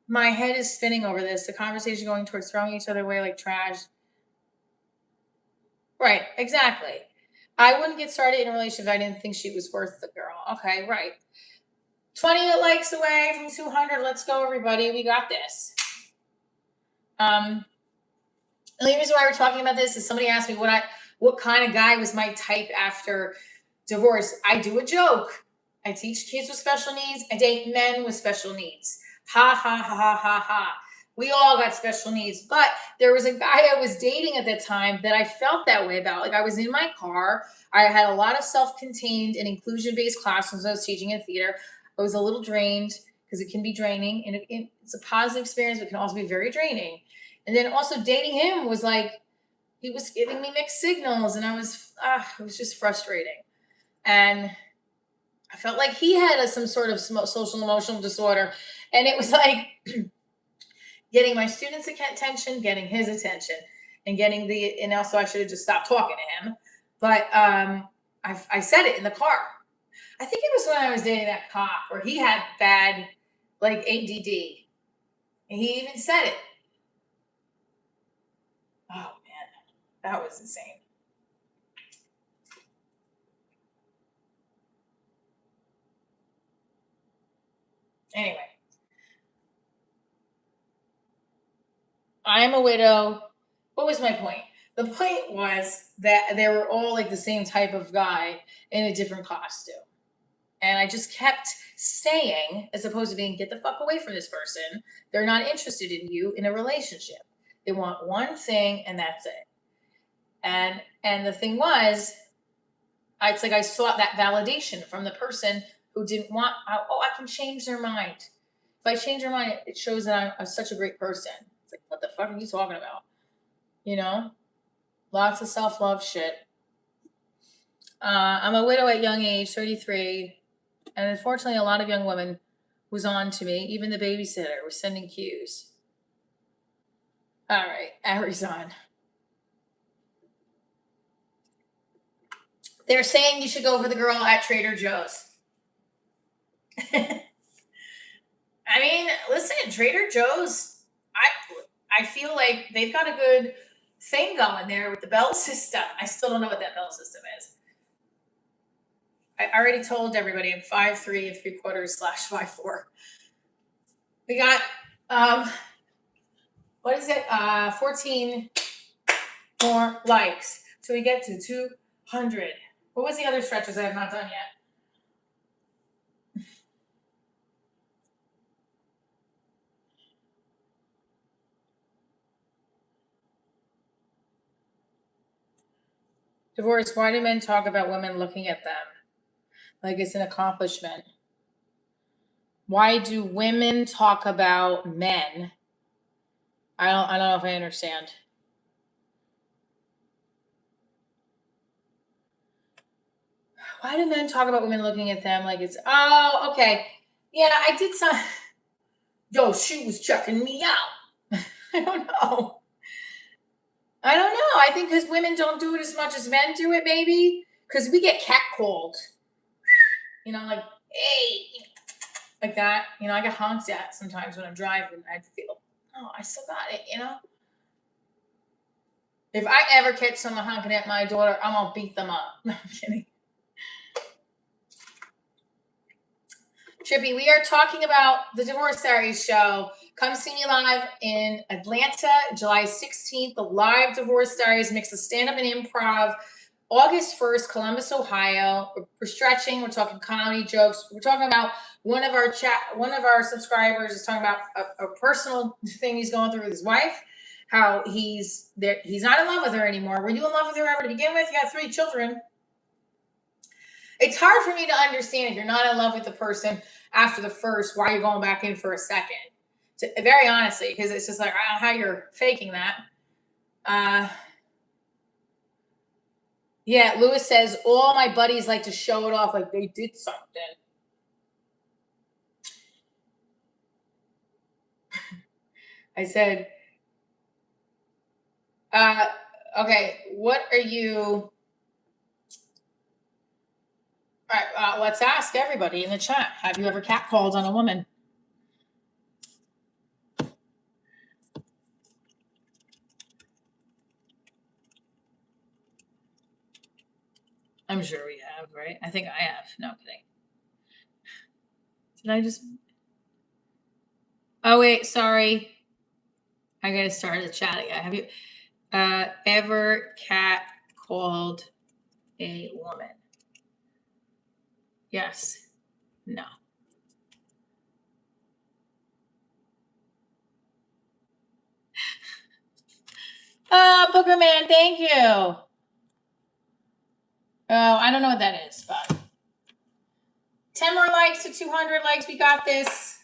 My head is spinning over this. The conversation going towards throwing each other away like trash. Right, exactly. I wouldn't get started in a relationship if I didn't think she was worth the girl. Okay, right. 20 likes away from 200. Let's go, everybody. We got this. The only reason why we're talking about this is somebody asked me what kind of guy was my type after divorce. I do a joke. I teach kids with special needs. I date men with special needs. Ha, ha, ha, ha, ha, ha. We all got special needs. But there was a guy I was dating at that time that I felt that way about. Like, I was in my car. I had a lot of self-contained and inclusion-based classes I was teaching in theater. I was a little drained because it can be draining. And it's a positive experience, but it can also be very draining. And then also dating him was like, he was giving me mixed signals. And it was just frustrating. And I felt like he had some sort of social emotional disorder. And it was like getting my students' attention, getting his attention, and and also I should have just stopped talking to him. But I said it in the car. I think it was when I was dating that cop where he had bad, like, ADD. And he even said it. Oh, man. That was insane. Anyway. I'm a widow. What was my point? The point was that they were all like the same type of guy in a different costume. And I just kept saying, as opposed to being, get the fuck away from this person. They're not interested in you in a relationship. They want one thing and that's it. And the thing was, it's like I sought that validation from the person who didn't want, I can change their mind. If I change their mind, it shows that I'm such a great person. It's like, what the fuck are you talking about? You know? Lots of self-love shit. I'm a widow at young age, 33. And unfortunately, a lot of young women was on to me. Even the babysitter was sending cues. All right, Aries on. They're saying you should go for the girl at Trader Joe's. I mean, listen, Trader Joe's, I feel like they've got a good thing going there with the bell system. I still don't know what that bell system is. I already told everybody I'm 5'3" and 3/4/5'4". We got, what is it? 14 more likes. So we get to 200. What was the other stretches I have not done yet? Divorce, why do men talk about women looking at them like it's an accomplishment? Why do women talk about men? I don't know if I understand. Why do men talk about women looking at them like it's, oh, okay. Yeah, I did some, yo, she was checking me out. I don't know. I think because women don't do it as much as men do it, maybe. Because we get catcalled. You know, like, hey, like that. You know, I get honked at sometimes when I'm driving. I feel, oh, I still got it, you know? If I ever catch someone honking at my daughter, I'm going to beat them up. No, I'm kidding. Trippy, we are talking about the Divorce Diaries show. Come see me live in Atlanta, July 16th. The live Divorce Diaries mix of stand-up and improv. August 1st, Columbus, Ohio. We're stretching. We're talking comedy jokes. We're talking about one of our subscribers is talking about a personal thing he's going through with his wife. How he's not in love with her anymore. Were you in love with her ever to begin with? You got 3 children. It's hard for me to understand if you're not in love with the person after the first, why you're going back in for a second. Very honestly, because it's just like, I don't know how you're faking that. Yeah, Lewis says all my buddies like to show it off like they did something. I said, okay, what are you? All right, let's ask everybody in the chat. Have you ever catcalled on a woman? I'm sure we have, right? I think I have. No, I'm kidding. Did I just? Oh wait, sorry. I gotta start the chat again. Have you ever catcalled a woman? Yes. No. Booker Man, thank you. Oh, I don't know what that is, but 10 more likes to 200 likes. We got this.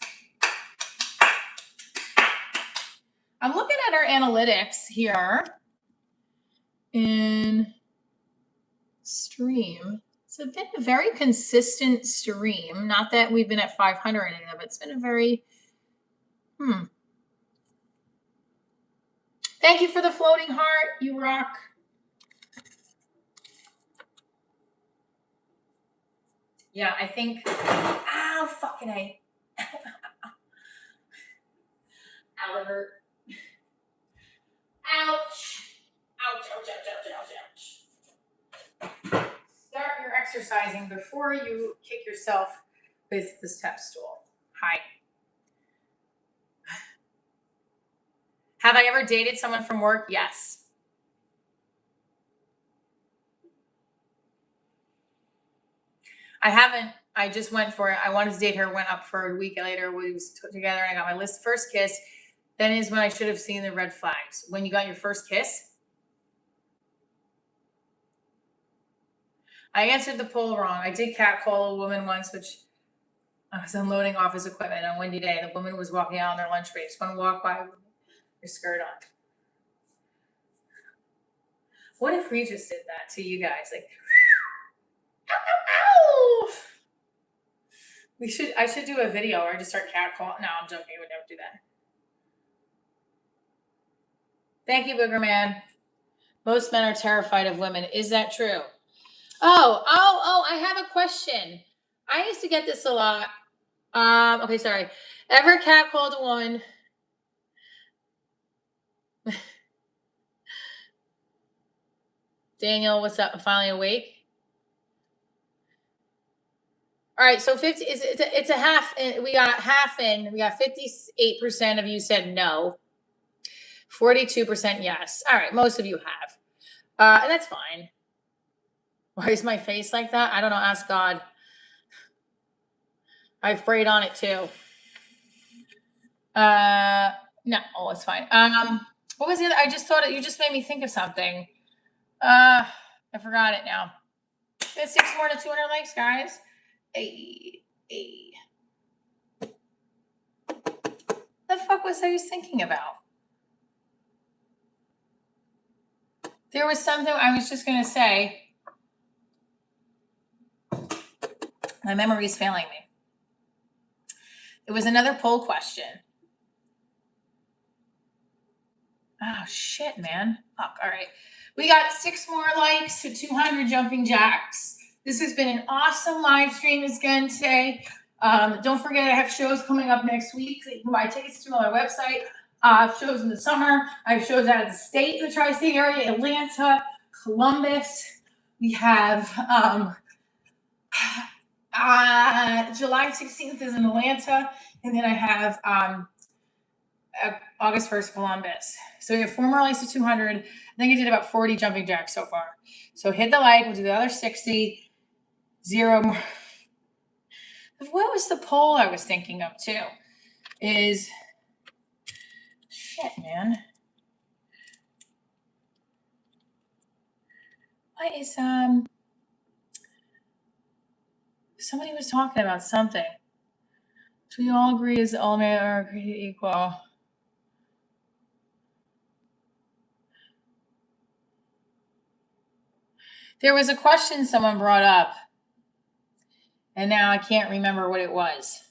I'm looking at our analytics here in stream. It's been a very consistent stream. Not that we've been at 500 or anything, but it's been a very, Thank you for the floating heart. You rock. Yeah, I think, ow, fucking A. Ow, it hurt. Ouch. Ouch, ouch, ouch, ouch, ouch, ouch. Start your exercising before you kick yourself with the step stool. Hi. Have I ever dated someone from work? Yes. I haven't. I just went for it. I wanted to date her, went up for a week later. We was together and I got my first kiss. Then is when I should have seen the red flags. When you got your first kiss? I answered the poll wrong. I did catcall a woman once, which I was unloading office equipment on a windy day. The woman was walking out on their lunch break. Just want to walk by with your skirt on. What if we just did that to you guys? Like, ow, ow, ow. I should do a video or just start catcalling. No, I'm joking. I would never do that. Thank you, Booger Man. Most men are terrified of women. Is that true? Oh, I have a question. I used to get this a lot. Okay, sorry. Ever catcalled a woman? Daniel, what's up? I'm finally awake. All right, so 50 is it's a half. We got half in. We got 58% of you said no. 42% yes. All right, most of you have, and that's fine. Why is my face like that? I don't know. Ask God. I've prayed on it too. No, oh, it's fine. What was the other? I just thought you just made me think of something. I forgot it now. It's 6 more to 200 likes, guys. Hey. The fuck was I just thinking about? There was something I was just gonna say. My memory is failing me. It was another poll question. Oh shit, man. Fuck. All right. We got 6 more likes to 200 jumping jacks. This has been an awesome live stream again today. Don't forget I have shows coming up next week that you can buy tickets to on my website. I have shows in the summer. I have shows out of the state, the tri-state area, Atlanta, Columbus. We have July 16th is in Atlanta, and then I have August 1st, Columbus. So we have 4 more likes to 200. I think I did about 40 jumping jacks so far. So hit the like. We'll do the other 60. 0 more. What was the poll I was thinking of too? Is shit, man. What is somebody was talking about something. So we all agree is all men are created equal. There was a question someone brought up, and now I can't remember what it was.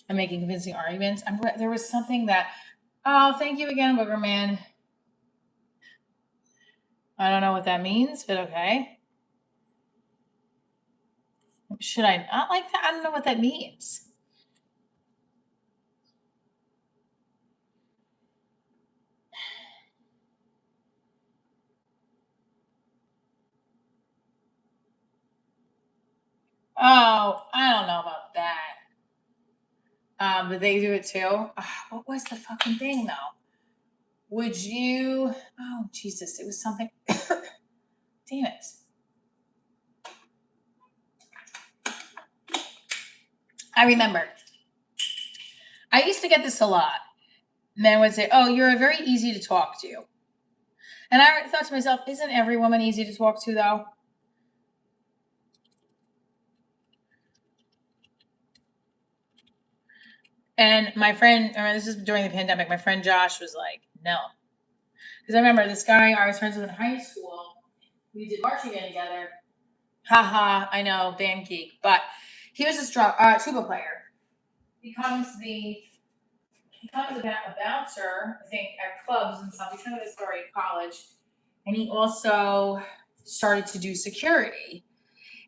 I'm making convincing arguments. There was something that, oh, thank you again, Boogerman. I don't know what that means, but okay. Should I not like that? I don't know what that means. Oh, I don't know about that. But they do it too. What was the fucking thing though? Would you? Oh Jesus! It was something. Damn it! I remember. I used to get this a lot. Men would say, "Oh, you're very easy to talk to," and I thought to myself, "Isn't every woman easy to talk to, though?" And my friend, this is during the pandemic, my friend Josh was like, no. Because I remember this guy I was friends with in high school, we did marching band together. Haha, I know, band geek. But he was a tuba player. Becomes a bouncer, I think, at clubs and stuff. He's kind of a story in college. And he also started to do security.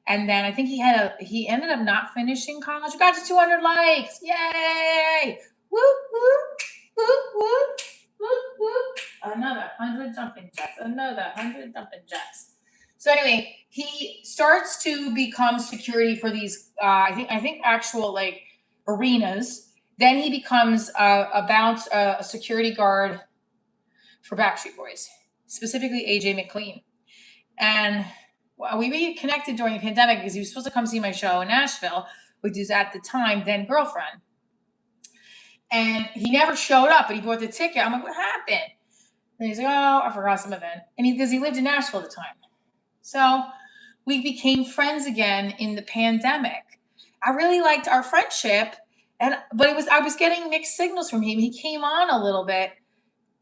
And then I think he ended up not finishing college. We got to 200 likes. Yay! Whoop, whoop, whoop, whoop, whoop, whoop. Another 100 jumping jacks. Another 100 jumping jacks. So anyway, he starts to become security for these, I think actual like arenas. Then he becomes a security guard for Backstreet Boys, specifically AJ McLean. And we reconnected during the pandemic because he was supposed to come see my show in Nashville, which was at the time then girlfriend. And he never showed up, but he bought the ticket. I'm like, what happened? And he's like, oh, I forgot some event. And because he lived in Nashville at the time. So we became friends again in the pandemic. I really liked our friendship, but I was getting mixed signals from him. He came on a little bit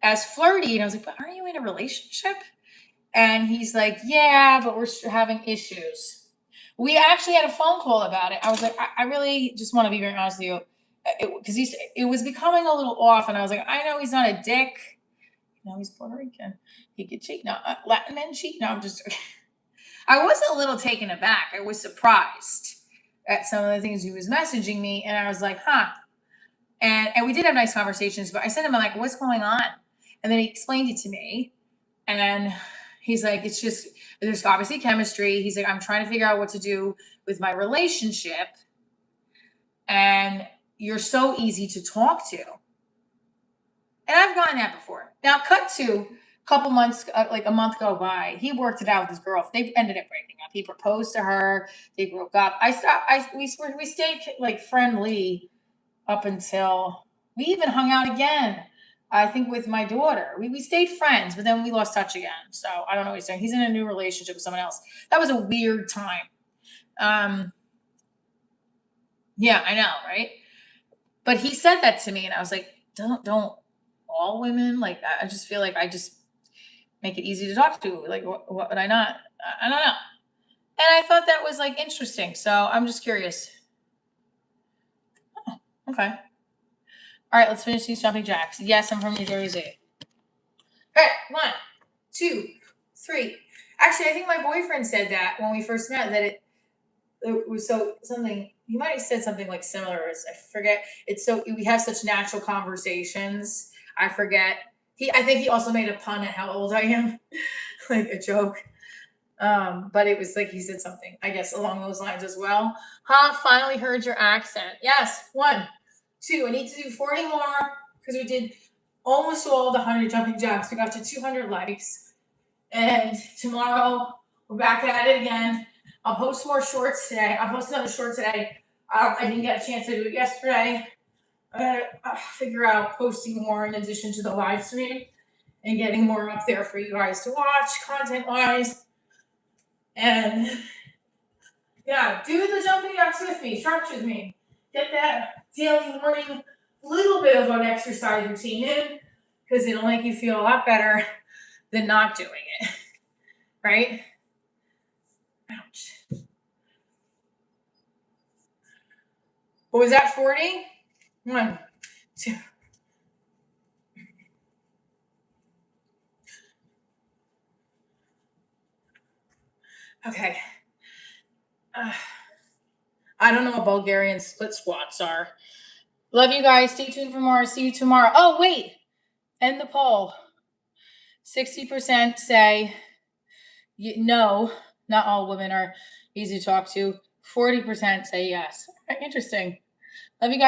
as flirty, and I was like, but aren't you in a relationship? And he's like, yeah, but we're having issues. We actually had a phone call about it. I was like, I really just want to be very honest with you. Because it was becoming a little off. And I was like, I know he's not a dick. No, he's Puerto Rican. He could cheat. No, Latin men cheat. No, I'm just. I was a little taken aback. I was surprised at some of the things he was messaging me. And I was like, huh. And we did have nice conversations. But I said to him, I'm like, what's going on? And then he explained it to me. And he's like, it's just, there's obviously chemistry. He's like, I'm trying to figure out what to do with my relationship. And you're so easy to talk to. And I've gotten that before. Now, cut to a couple months, like a month go by. He worked it out with his girl. They ended up breaking up. He proposed to her. They broke up. We stayed like friendly up until we even hung out again. I think with my daughter, we stayed friends, but then we lost touch again. So I don't know what he's saying. He's in a new relationship with someone else. That was a weird time. Yeah, I know, right? But he said that to me, and I was like, don't all women, like, I just feel like I just make it easy to talk to. Like, what would I not? I don't know. And I thought that was like interesting. So I'm just curious. Oh, okay. All right, let's finish these jumping jacks. Yes, I'm from New Jersey. All right, 1, 2, 3. Actually, I think my boyfriend said that when we first met, that it was so something. He might have said something like similar. I forget. It's so we have such natural conversations. I forget. I think he also made a pun at how old I am, like a joke. But it was like he said something, I guess, along those lines as well. Finally heard your accent. Yes, 1, 2. I need to do 40 more because we did almost all the 100 jumping jacks. We got to 200 likes. And tomorrow we're back at it again. I'll post more shorts today. I'll post another short today. I didn't get a chance to do it yesterday. I'm gonna figure out posting more in addition to the live stream and getting more up there for you guys to watch content wise. And yeah, do the jumping jacks with me, stretch with me. Get that daily morning little bit of an exercise routine in because it'll make you feel a lot better than not doing it. Right? Ouch. What was that, 40? 1, 2. Okay. I don't know what Bulgarian split squats are. Love you guys. Stay tuned for more. See you tomorrow. Oh, wait. End the poll. 60% say no, not all women are easy to talk to. 40% say yes. Interesting. Love you guys.